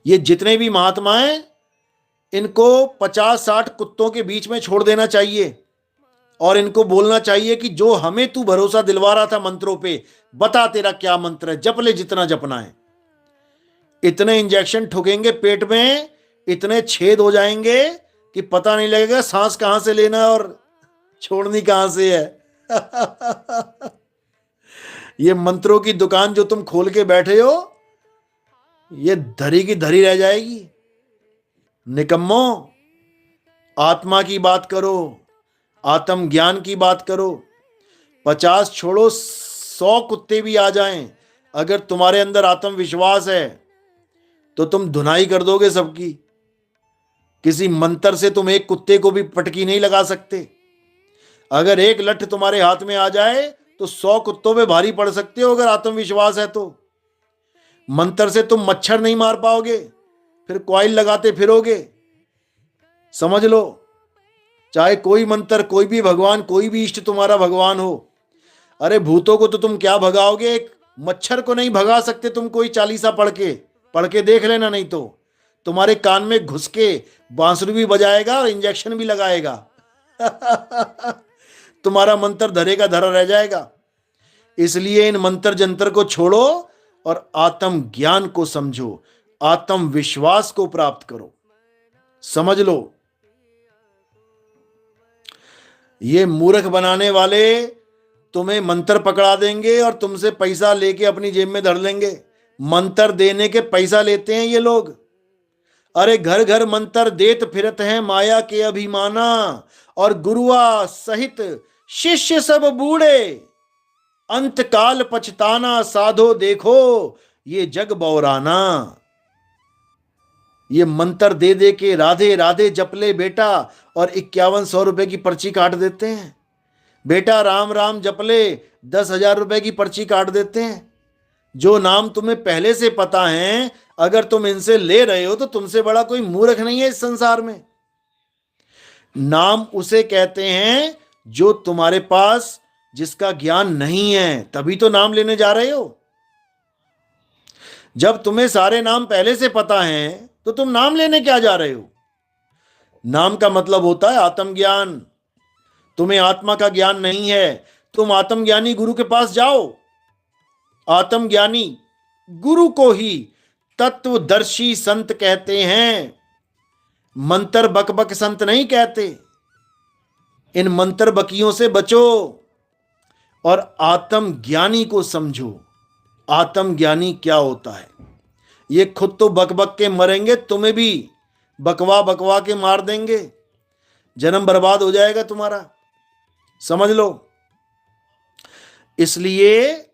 ये जितने भी महात्मा हैं, इनको 50-60 कुत्तों के बीच में छोड़ देना चाहिए और इनको बोलना चाहिए कि जो हमें तू भरोसा दिलवा रहा था मंत्रों पे, बता तेरा क्या मंत्र है, जप ले जितना जपना है। इतने इंजेक्शन ठोकेंगे पेट में, इतने छेद हो जाएंगे कि पता नहीं लगेगा सांस कहां से लेना और छोड़नी कहां से है। ये मंत्रों की दुकान जो तुम खोल के बैठे हो, ये धरी की धरी रह जाएगी। निकम्मो, आत्मा की बात करो, आत्म ज्ञान की बात करो। 50 छोड़ो, 100 कुत्ते भी आ जाएं, अगर तुम्हारे अंदर आत्मविश्वास है तो तुम धुनाई कर दोगे सबकी। किसी मंत्र से तुम एक कुत्ते को भी पटकी नहीं लगा सकते। अगर एक लठ तुम्हारे हाथ में आ जाए तो 100 कुत्तों पे भारी पड़ सकते हो, अगर आत्मविश्वास है तो। मंत्र से तुम मच्छर नहीं मार पाओगे, फिर कॉइल लगाते फिरोगे। समझ लो, चाहे कोई मंत्र, कोई भी भगवान, कोई भी इष्ट तुम्हारा भगवान हो। अरे भूतों को तो तुम क्या भगाओगे, एक मच्छर को नहीं भगा सकते तुम कोई चालीसा पढ़ के देख लेना, नहीं तो तुम्हारे कान में घुस के बांसुरी भी बजाएगा और इंजेक्शन भी लगाएगा। तुम्हारा मंत्र धरे का धरा रह जाएगा। इसलिए इन मंत्र जंत्र को छोड़ो और आत्म ज्ञान को समझो, आत्म विश्वास को प्राप्त करो। समझ लो, ये मूर्ख बनाने वाले तुम्हें मंत्र पकड़ा देंगे और तुमसे पैसा लेके अपनी जेब में धर लेंगे। मंत्र देने के पैसा लेते हैं ये लोग। अरे घर घर मंत्र देत फिरत हैं माया के अभिमाना, और गुरुआ सहित शिष्य सब बूढ़े, अंत काल पछताना साधो देखो ये जग बौराना। ये मंत्र दे दे के राधे राधे जप ले बेटा, और 5100 रुपए की पर्ची काट देते हैं। बेटा राम राम जप ले, 10,000 रुपए की पर्ची काट देते हैं। जो नाम तुम्हें पहले से पता है, अगर तुम इनसे ले रहे हो तो तुमसे बड़ा कोई मूर्ख नहीं है इस संसार में। नाम उसे कहते हैं जो तुम्हारे पास जिसका ज्ञान नहीं है, तभी तो नाम लेने जा रहे हो। जब तुम्हें सारे नाम पहले से पता हैं तो तुम नाम लेने क्या जा रहे हो। नाम का मतलब होता है आत्मज्ञान। तुम्हें आत्मा का ज्ञान नहीं है, तुम आत्मज्ञानी गुरु के पास जाओ। आत्मज्ञानी गुरु को ही तत्वदर्शी संत कहते हैं, मंत्र बकबक संत नहीं कहते। इन मंत्र बकियों से बचो और आत्मज्ञानी को समझो। आत्मज्ञानी क्या होता है। ये खुद तो बकबक के मरेंगे, तुम्हें भी बकवा बकवा के मार देंगे, जन्म बर्बाद हो जाएगा तुम्हारा, समझ लो। इसलिए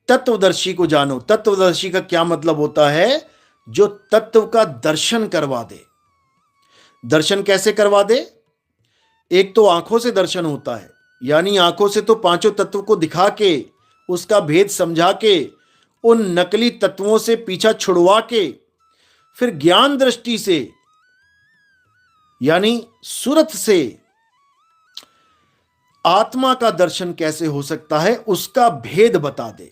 तत्वदर्शी को जानो। तत्वदर्शी का क्या मतलब होता है, जो तत्व का दर्शन करवा दे। दर्शन कैसे करवा दे। एक तो आंखों से दर्शन होता है, यानी आंखों से तो पांचों तत्व को दिखा के, उसका भेद समझा के, उन नकली तत्वों से पीछा छुड़वा के, फिर ज्ञान दृष्टि से यानी सूरत से आत्मा का दर्शन कैसे हो सकता है, उसका भेद बता दे।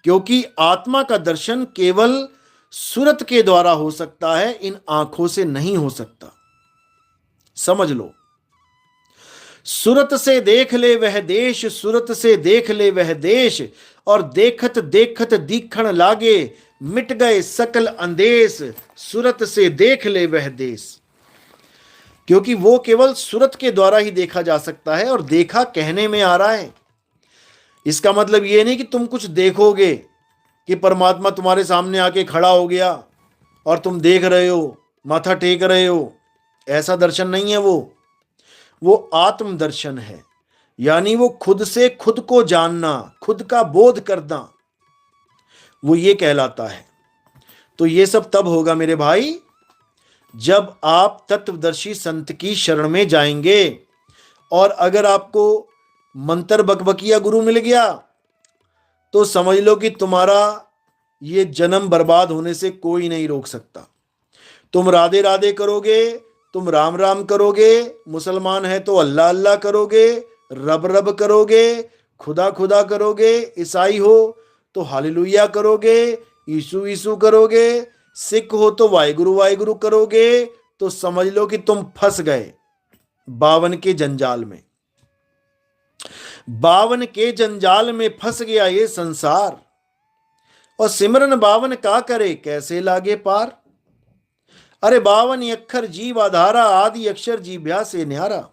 क्योंकि आत्मा का दर्शन केवल सूरत के द्वारा हो सकता है, इन आंखों से नहीं हो सकता, समझ लो। सूरत से देख ले वह देश, सूरत से देख ले वह देश, और देखत देखत दीखण लागे, मिट गए सकल अंदेश, सूरत से देख ले वह देश। क्योंकि वो केवल सूरत के द्वारा ही देखा जा सकता है, और देखा कहने में आ रहा है। इसका मतलब ये नहीं कि तुम कुछ देखोगे कि परमात्मा तुम्हारे सामने आके खड़ा हो गया और तुम देख रहे हो, माथा टेक रहे हो। ऐसा दर्शन नहीं है वो आत्म दर्शन है। यानी वो खुद से खुद को जानना, खुद का बोध करना, वो ये कहलाता है। तो ये सब तब होगा मेरे भाई जब आप तत्वदर्शी संत की शरण में जाएंगे। और अगर आपको मंत्र बकबकिया गुरु मिल गया तो समझ लो कि तुम्हारा ये जन्म बर्बाद होने से कोई नहीं रोक सकता। तुम राधे राधे करोगे, तुम राम राम करोगे, मुसलमान है तो अल्लाह अल्लाह करोगे, रब रब करोगे, खुदा खुदा करोगे, ईसाई हो तो हालेलुया करोगे, यीशु यीशु करोगे, सिख हो तो वाहिगुरु वाहिगुरु करोगे, तो समझ लो कि तुम फंस गए 52 के जंजाल में। 52 के जंजाल में फंस गया ये संसार। और सिमरन 52 का करे कैसे लागे पार। अरे 52 अक्षर जीव आधारा, आदि अक्षर जीभ्या से न्यारा।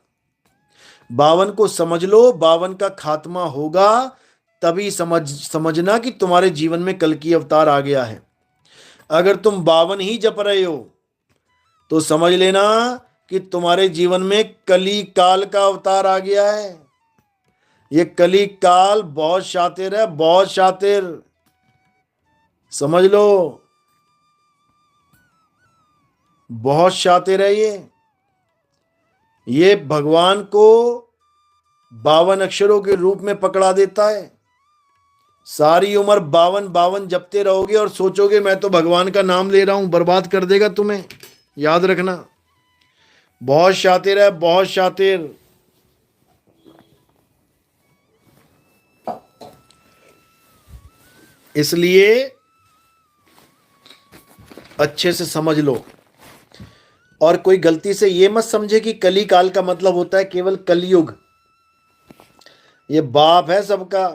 52 को समझ लो, 52 का खात्मा होगा तभी समझना कि तुम्हारे जीवन में कल की अवतार आ गया है। अगर तुम 52 ही जप रहे हो तो समझ लेना कि तुम्हारे जीवन में कली काल का अवतार आ गया है। ये कली काल बहुत शातिर है, बहुत शातिर, समझ लो, बहुत शातिर है ये भगवान को 52 अक्षरों के रूप में पकड़ा देता है। सारी उम्र 52 जपते रहोगे और सोचोगे मैं तो भगवान का नाम ले रहा हूं, बर्बाद कर देगा तुम्हें, याद रखना। बहुत शातिर है, बहुत शातिर। इसलिए अच्छे से समझ लो। और कोई गलती से ये मत समझे कि कली काल का मतलब होता है केवल कलयुग। ये बाप है सबका,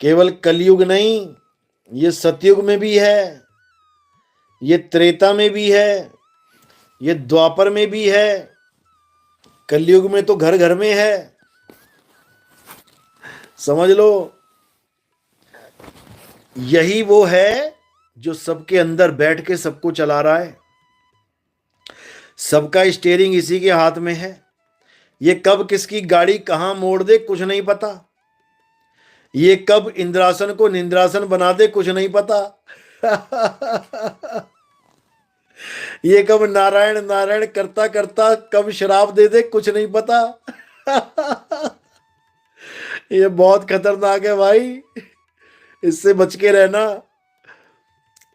केवल कलयुग नहीं, ये सतयुग में भी है, ये त्रेता में भी है, ये द्वापर में भी है, कलयुग में तो घर घर में है, समझ लो। यही वो है जो सबके अंदर बैठ के सबको चला रहा है। सबका स्टीयरिंग इसी के हाथ में है। ये कब किसकी गाड़ी कहां मोड़ दे कुछ नहीं पता। ये कब इंद्रासन को निंद्रासन बना दे कुछ नहीं पता। ये कब नारायण नारायण करता करता कब शराब दे दे कुछ नहीं पता। ये बहुत खतरनाक है भाई, इससे बच के रहना।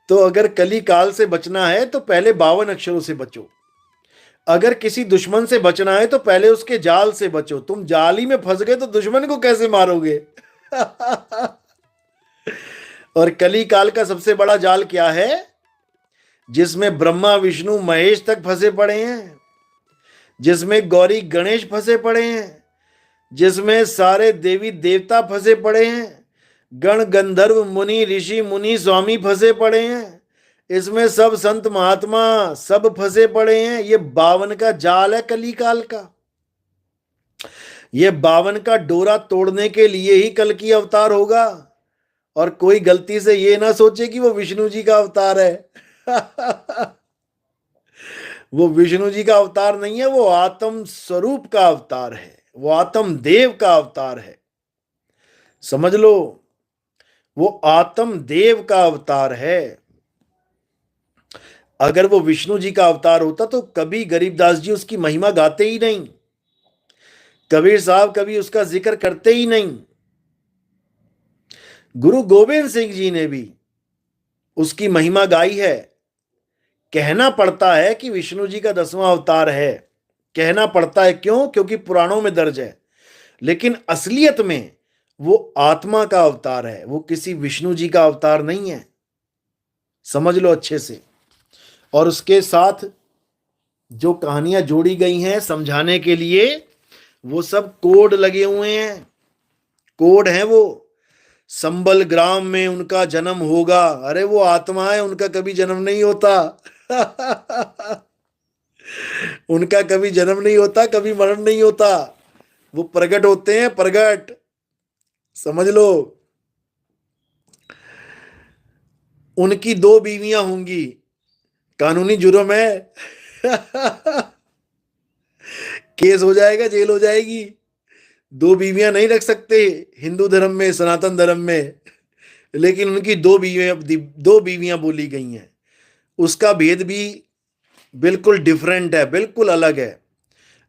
तो अगर कली काल से बचना है तो पहले 52 अक्षरों से बचो। अगर किसी दुश्मन से बचना है तो पहले उसके जाल से बचो। तुम जाल ही में फंस गए तो दुश्मन को कैसे मारोगे। और कली काल का सबसे बड़ा जाल क्या है, जिसमें ब्रह्मा विष्णु महेश तक फंसे पड़े हैं, जिसमें गौरी गणेश फंसे पड़े हैं, जिसमें सारे देवी देवता फंसे पड़े हैं, गण गंधर्व मुनि ऋषि मुनि स्वामी फंसे पड़े हैं, इसमें सब संत महात्मा सब फंसे पड़े हैं। ये 52 का जाल है कली काल का। ये 52 का डोरा तोड़ने के लिए ही कल की अवतार होगा। और कोई गलती से ये ना सोचे कि वो विष्णु जी का अवतार है। वो विष्णु जी का अवतार नहीं है, वो आत्म स्वरूप का अवतार है, वो आत्म देव का अवतार है। समझ लो, वो आत्म देव का अवतार है। अगर वो विष्णु जी का अवतार होता तो कभी गरीबदास जी उसकी महिमा गाते ही नहीं, कबीर साहब कभी उसका जिक्र करते ही नहीं, गुरु गोविंद सिंह जी ने भी उसकी महिमा गाई है। कहना पड़ता है कि विष्णु जी का 10वां अवतार है, कहना पड़ता है क्यों, क्योंकि पुराणों में दर्ज है। लेकिन असलियत में वो आत्मा का अवतार है, वो किसी विष्णु जी का अवतार नहीं है। समझ लो अच्छे से। और उसके साथ जो कहानियां जोड़ी गई हैं समझाने के लिए, वो सब कोड लगे हुए हैं। कोड है वो। संबल ग्राम में उनका जन्म होगा। अरे वो आत्मा है, उनका कभी जन्म नहीं होता। उनका कभी जन्म नहीं होता, कभी मरण नहीं होता। वो प्रकट होते हैं, प्रकट। समझ लो। उनकी 2 बीवियां होंगी, कानूनी जुर्म है। केस हो जाएगा, जेल हो जाएगी। 2 बीवियां नहीं रख सकते हिंदू धर्म में, सनातन धर्म में। लेकिन उनकी 2 बीवियां बोली गई हैं। उसका भेद भी बिल्कुल डिफरेंट है, बिल्कुल अलग है।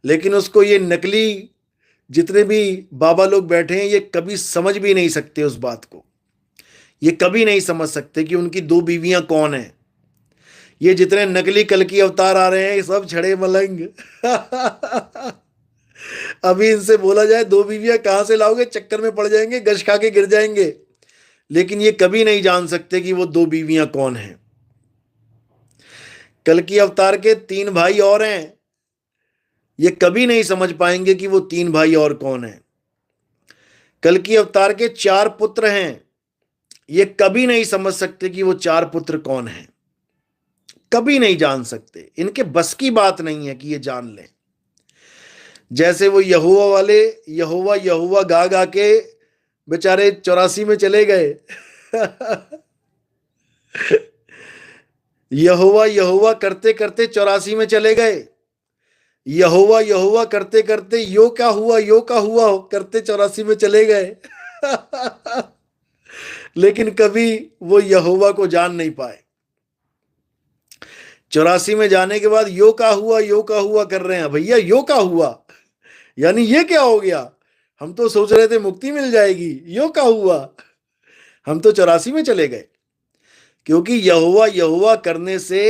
लेकिन उसको ये नकली जितने भी बाबा लोग बैठे हैं, ये कभी समझ भी नहीं सकते उस बात को। ये कभी नहीं समझ सकते कि उनकी 2 बीवियां कौन है। ये जितने नकली कल की अवतार आ रहे हैं, ये सब छड़े मलंग। अभी इनसे बोला जाए 2 बीवियां कहां से लाओगे, चक्कर में पड़ जाएंगे, गश खा के गिर जाएंगे। लेकिन ये कभी नहीं जान सकते कि वो 2 बीवियां कौन हैं। कल की अवतार के 3 भाई और हैं, ये कभी नहीं समझ पाएंगे कि वो 3 भाई और कौन हैं। कल की अवतार के 4 पुत्र हैं, ये कभी नहीं समझ सकते कि वो 4 पुत्र कौन हैं। कभी नहीं जान सकते, इनके बस की बात नहीं है कि ये जान लें। जैसे वो यहोवा वाले यहोवा यहोवा गा गा के बेचारे 84 में चले गए। यहोवा यहोवा करते करते 84 में चले गए। यहोवा यहोवा करते करते यो क्या हुआ करते 84 में चले गए। लेकिन कभी वो यहोवा को जान नहीं पाए। 84 में जाने के बाद यो का हुआ कर रहे हैं। भैया यो का हुआ यानी ये क्या हो गया? हम तो सोच रहे थे मुक्ति मिल जाएगी, यो का हुआ। हम तो 84 में चले गए। क्योंकि यहोवा यहोवा करने से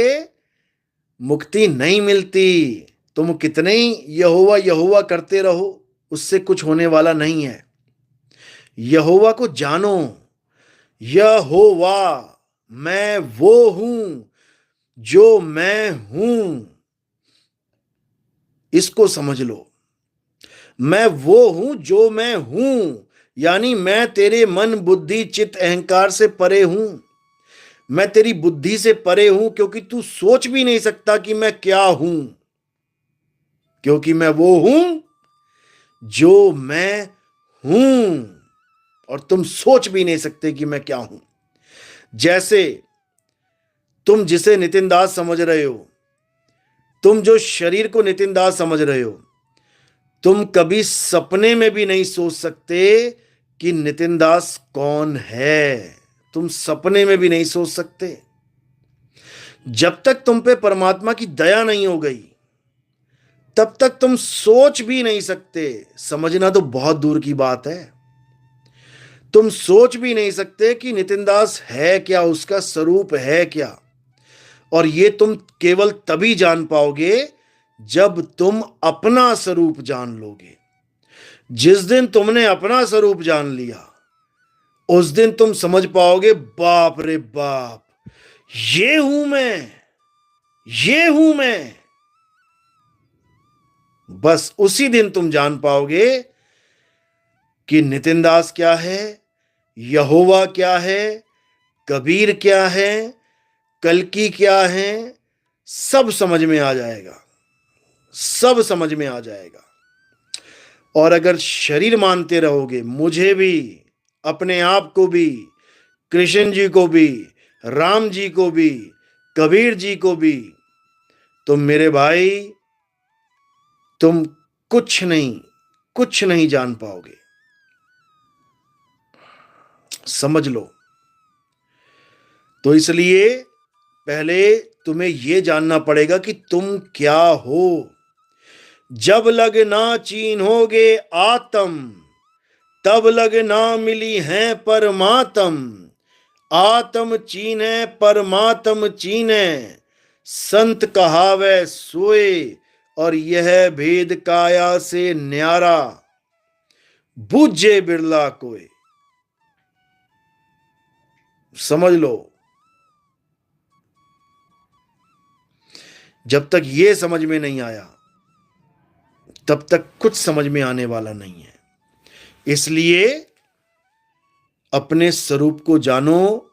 मुक्ति नहीं मिलती। तुम कितने ही यहोवा यहोवा करते रहो, उससे कुछ होने वाला नहीं है। यहोवा को जानो। यहोवा मैं वो हूं जो मैं हूं, इसको समझ लो। मैं वो हूं जो मैं हूं, यानी मैं तेरे मन बुद्धि चित्त अहंकार से परे हूं। मैं तेरी बुद्धि से परे हूं, क्योंकि तू सोच भी नहीं सकता कि मैं क्या हूं। क्योंकि मैं वो हूं जो मैं हूं, और तुम सोच भी नहीं सकते कि मैं क्या हूं। जैसे तुम जिसे नितिन दास समझ रहे हो, तुम जो शरीर को नितिन दास समझ रहे हो, तुम कभी सपने में भी नहीं सोच सकते कि नितिन दास कौन है। तुम सपने में भी नहीं सोच सकते। जब तक तुम पे परमात्मा की दया नहीं हो गई, तब तक तुम सोच भी नहीं सकते। समझना तो बहुत दूर की बात है। तुम सोच भी नहीं सकते कि नितिन दास है क्या, उसका स्वरूप है क्या। और ये तुम केवल तभी जान पाओगे जब तुम अपना स्वरूप जान लोगे। जिस दिन तुमने अपना स्वरूप जान लिया, उस दिन तुम समझ पाओगे, बाप रे बाप, ये हूं मैं, ये हूं मैं। बस उसी दिन तुम जान पाओगे कि नितिन दास क्या है, यहोवा क्या है, कबीर क्या है, कल्कि क्या है। सब समझ में आ जाएगा, सब समझ में आ जाएगा। और अगर शरीर मानते रहोगे, मुझे भी, अपने आप को भी, कृष्ण जी को भी, राम जी को भी, कबीर जी को भी, तो मेरे भाई तुम कुछ नहीं जान पाओगे। समझ लो। तो इसलिए पहले तुम्हें यह जानना पड़ेगा कि तुम क्या हो। जब लग ना चीन्होगे आत्म, तब लग ना मिली है परमात्म। आत्म चीने परमात्म चीने, संत कहावे सोए, और यह भेद काया से न्यारा, बूझे बिरला कोय। समझ लो। जब तक ये समझ में नहीं आया, तब तक कुछ समझ में आने वाला नहीं है। इसलिए अपने स्वरूप को जानो।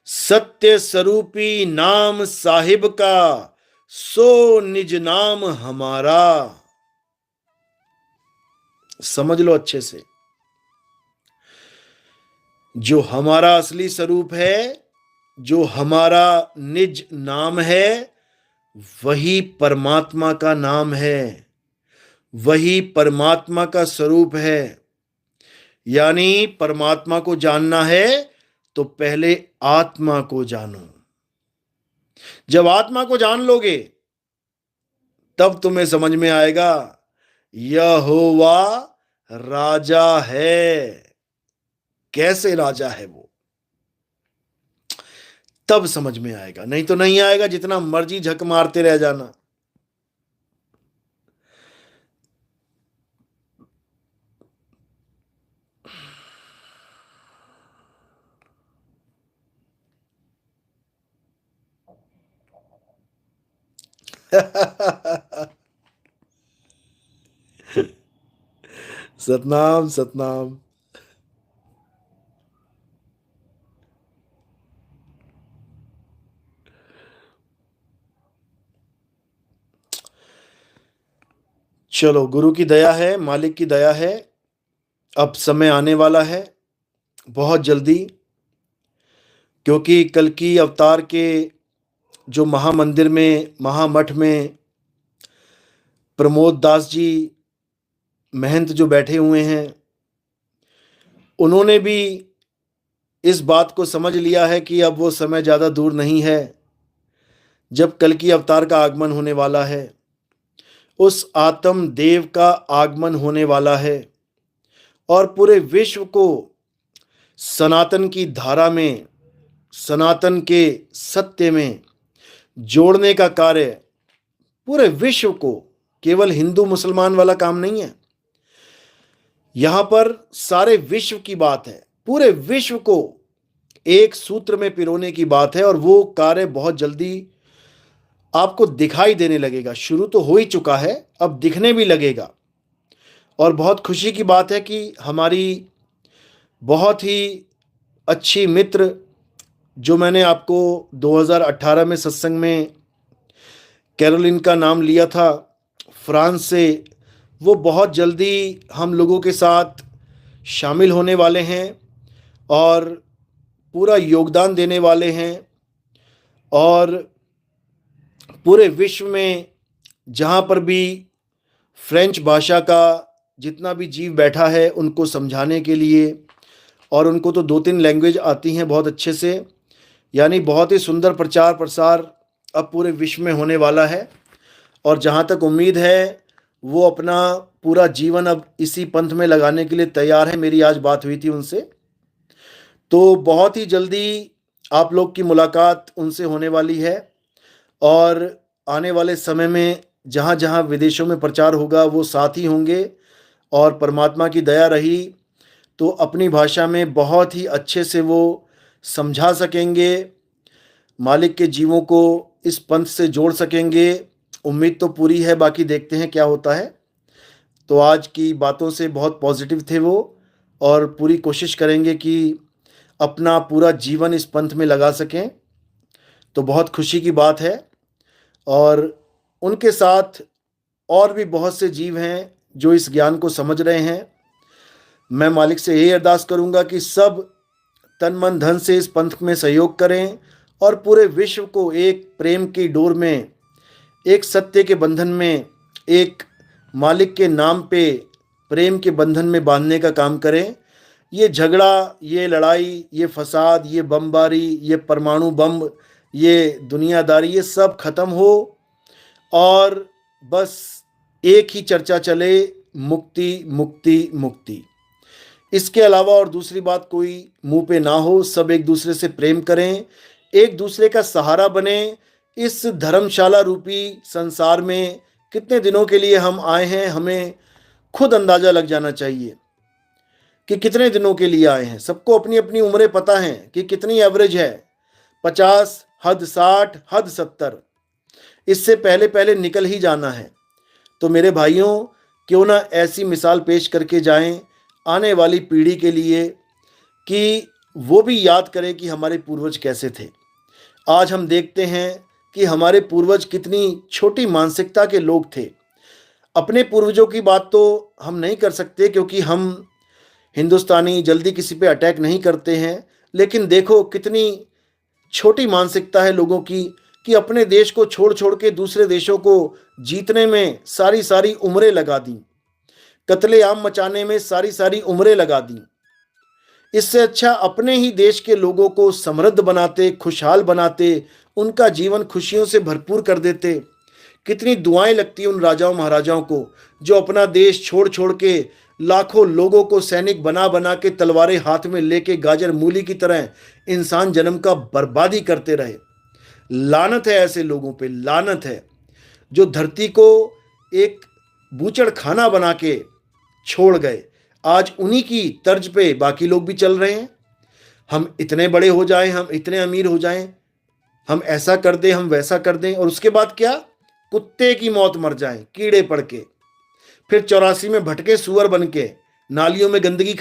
सत्य स्वरूपी नाम साहिब का, सो निज नाम हमारा। समझ लो अच्छे से। जो हमारा असली स्वरूप है, जो हमारा निज नाम है, वही परमात्मा का नाम है, वही परमात्मा का स्वरूप है। यानी परमात्मा को जानना है तो पहले आत्मा को जानो। जब आत्मा को जान लोगे, तब तुम्हें समझ में आएगा यहोवा राजा है। कैसे राजा है वो, तब समझ में आएगा। नहीं तो नहीं आएगा, जितना मर्जी झक मारते रह जाना। सतनाम सतनाम। चलो, गुरु की दया है, मालिक की दया है। अब समय आने वाला है बहुत जल्दी, क्योंकि कल की अवतार के जो महामंदिर में, महामठ में प्रमोद दास जी महंत जो बैठे हुए हैं, उन्होंने भी इस बात को समझ लिया है कि अब वो समय ज़्यादा दूर नहीं है जब कल की अवतार का आगमन होने वाला है। उस आत्म देव का आगमन होने वाला है और पूरे विश्व को सनातन की धारा में, सनातन के सत्य में जोड़ने का कार्य, पूरे विश्व को, केवल हिंदू मुसलमान वाला काम नहीं है। यहां पर सारे विश्व की बात है, पूरे विश्व को एक सूत्र में पिरोने की बात है। और वो कार्य बहुत जल्दी आपको दिखाई देने लगेगा। शुरू तो हो ही चुका है, अब दिखने भी लगेगा। और बहुत खुशी की बात है कि हमारी बहुत ही अच्छी मित्र, जो मैंने आपको 2018 में सत्संग में कैरोलिन का नाम लिया था, फ्रांस से, वो बहुत जल्दी हम लोगों के साथ शामिल होने वाले हैं और पूरा योगदान देने वाले हैं। और पूरे विश्व में जहाँ पर भी फ्रेंच भाषा का जितना भी जीव बैठा है उनको समझाने के लिए, और उनको तो 2-3 लैंग्वेज आती हैं बहुत अच्छे से, यानी बहुत ही सुंदर प्रचार प्रसार अब पूरे विश्व में होने वाला है। और जहाँ तक उम्मीद है वो अपना पूरा जीवन अब इसी पंथ में लगाने के लिए तैयार है। मेरी आज बात हुई थी उनसे, तो बहुत ही जल्दी आप लोग की मुलाकात उनसे होने वाली है। और आने वाले समय में जहाँ जहाँ विदेशों में प्रचार होगा वो साथ ही होंगे, और परमात्मा की दया रही तो अपनी भाषा में बहुत ही अच्छे से वो समझा सकेंगे, मालिक के जीवों को इस पंथ से जोड़ सकेंगे। उम्मीद तो पूरी है, बाकी देखते हैं क्या होता है। तो आज की बातों से बहुत पॉजिटिव थे वो, और पूरी कोशिश करेंगे कि अपना पूरा जीवन इस पंथ में लगा सकें। तो बहुत खुशी की बात है। और उनके साथ और भी बहुत से जीव हैं जो इस ज्ञान को समझ रहे हैं। मैं मालिक से यही अरदास करूंगा कि सब तन मन धन से इस पंथ में सहयोग करें और पूरे विश्व को एक प्रेम की डोर में, एक सत्य के बंधन में, एक मालिक के नाम पे प्रेम के बंधन में बांधने का काम करें। ये झगड़ा, ये लड़ाई, ये फसाद, ये बमबारी, ये परमाणु बम, ये दुनियादारी, ये सब खत्म हो और बस एक ही चर्चा चले, मुक्ति मुक्ति मुक्ति। इसके अलावा और दूसरी बात कोई मुंह पे ना हो। सब एक दूसरे से प्रेम करें, एक दूसरे का सहारा बने। इस धर्मशाला रूपी संसार में कितने दिनों के लिए हम आए हैं, हमें खुद अंदाजा लग जाना चाहिए कि कितने दिनों के लिए आए हैं। सबको अपनी अपनी उम्रें पता हैं कि कितनी एवरेज है, 50, हद 60, हद 70। इससे पहले पहले निकल ही जाना है। तो मेरे भाइयों, क्यों ना ऐसी मिसाल पेश करके जाएं आने वाली पीढ़ी के लिए कि वो भी याद करें कि हमारे पूर्वज कैसे थे। आज हम देखते हैं कि हमारे पूर्वज कितनी छोटी मानसिकता के लोग थे। अपने पूर्वजों की बात तो हम नहीं कर सकते क्योंकि हम हिंदुस्तानी जल्दी किसी पे अटैक नहीं करते हैं, लेकिन देखो कितनी छोटी मानसिकता है लोगों की कि अपने देश को छोड़ छोड़ के दूसरे देशों को जीतने में सारी सारी उम्रें लगा दी, कत्लेआम मचाने में सारी सारी उम्रें लगा दी। इससे अच्छा अपने ही देश के लोगों को समृद्ध बनाते, खुशहाल बनाते, उनका जीवन खुशियों से भरपूर कर देते। कितनी दुआएं लगती उन राजाओं महाराजाओं को जो अपना देश छोड़ छोड़ के लाखों लोगों को सैनिक बना बना के तलवारें हाथ में लेके गाजर मूली की तरह इंसान जन्म का बर्बादी करते रहे। लानत है ऐसे लोगों पे, लानत है जो धरती को एक बूचड़ खाना बना के छोड़ गए। आज उन्हीं की तर्ज पे बाकी लोग भी चल रहे हैं। हम इतने बड़े हो जाएं, हम इतने अमीर हो जाएं, हम ऐसा कर दें, हम वैसा कर दें, और उसके बाद क्या, कुत्ते की मौत मर जाएं कीड़े पड़ के, फिर 84 में भटके सुअर बन के नालियों में गंदगी खा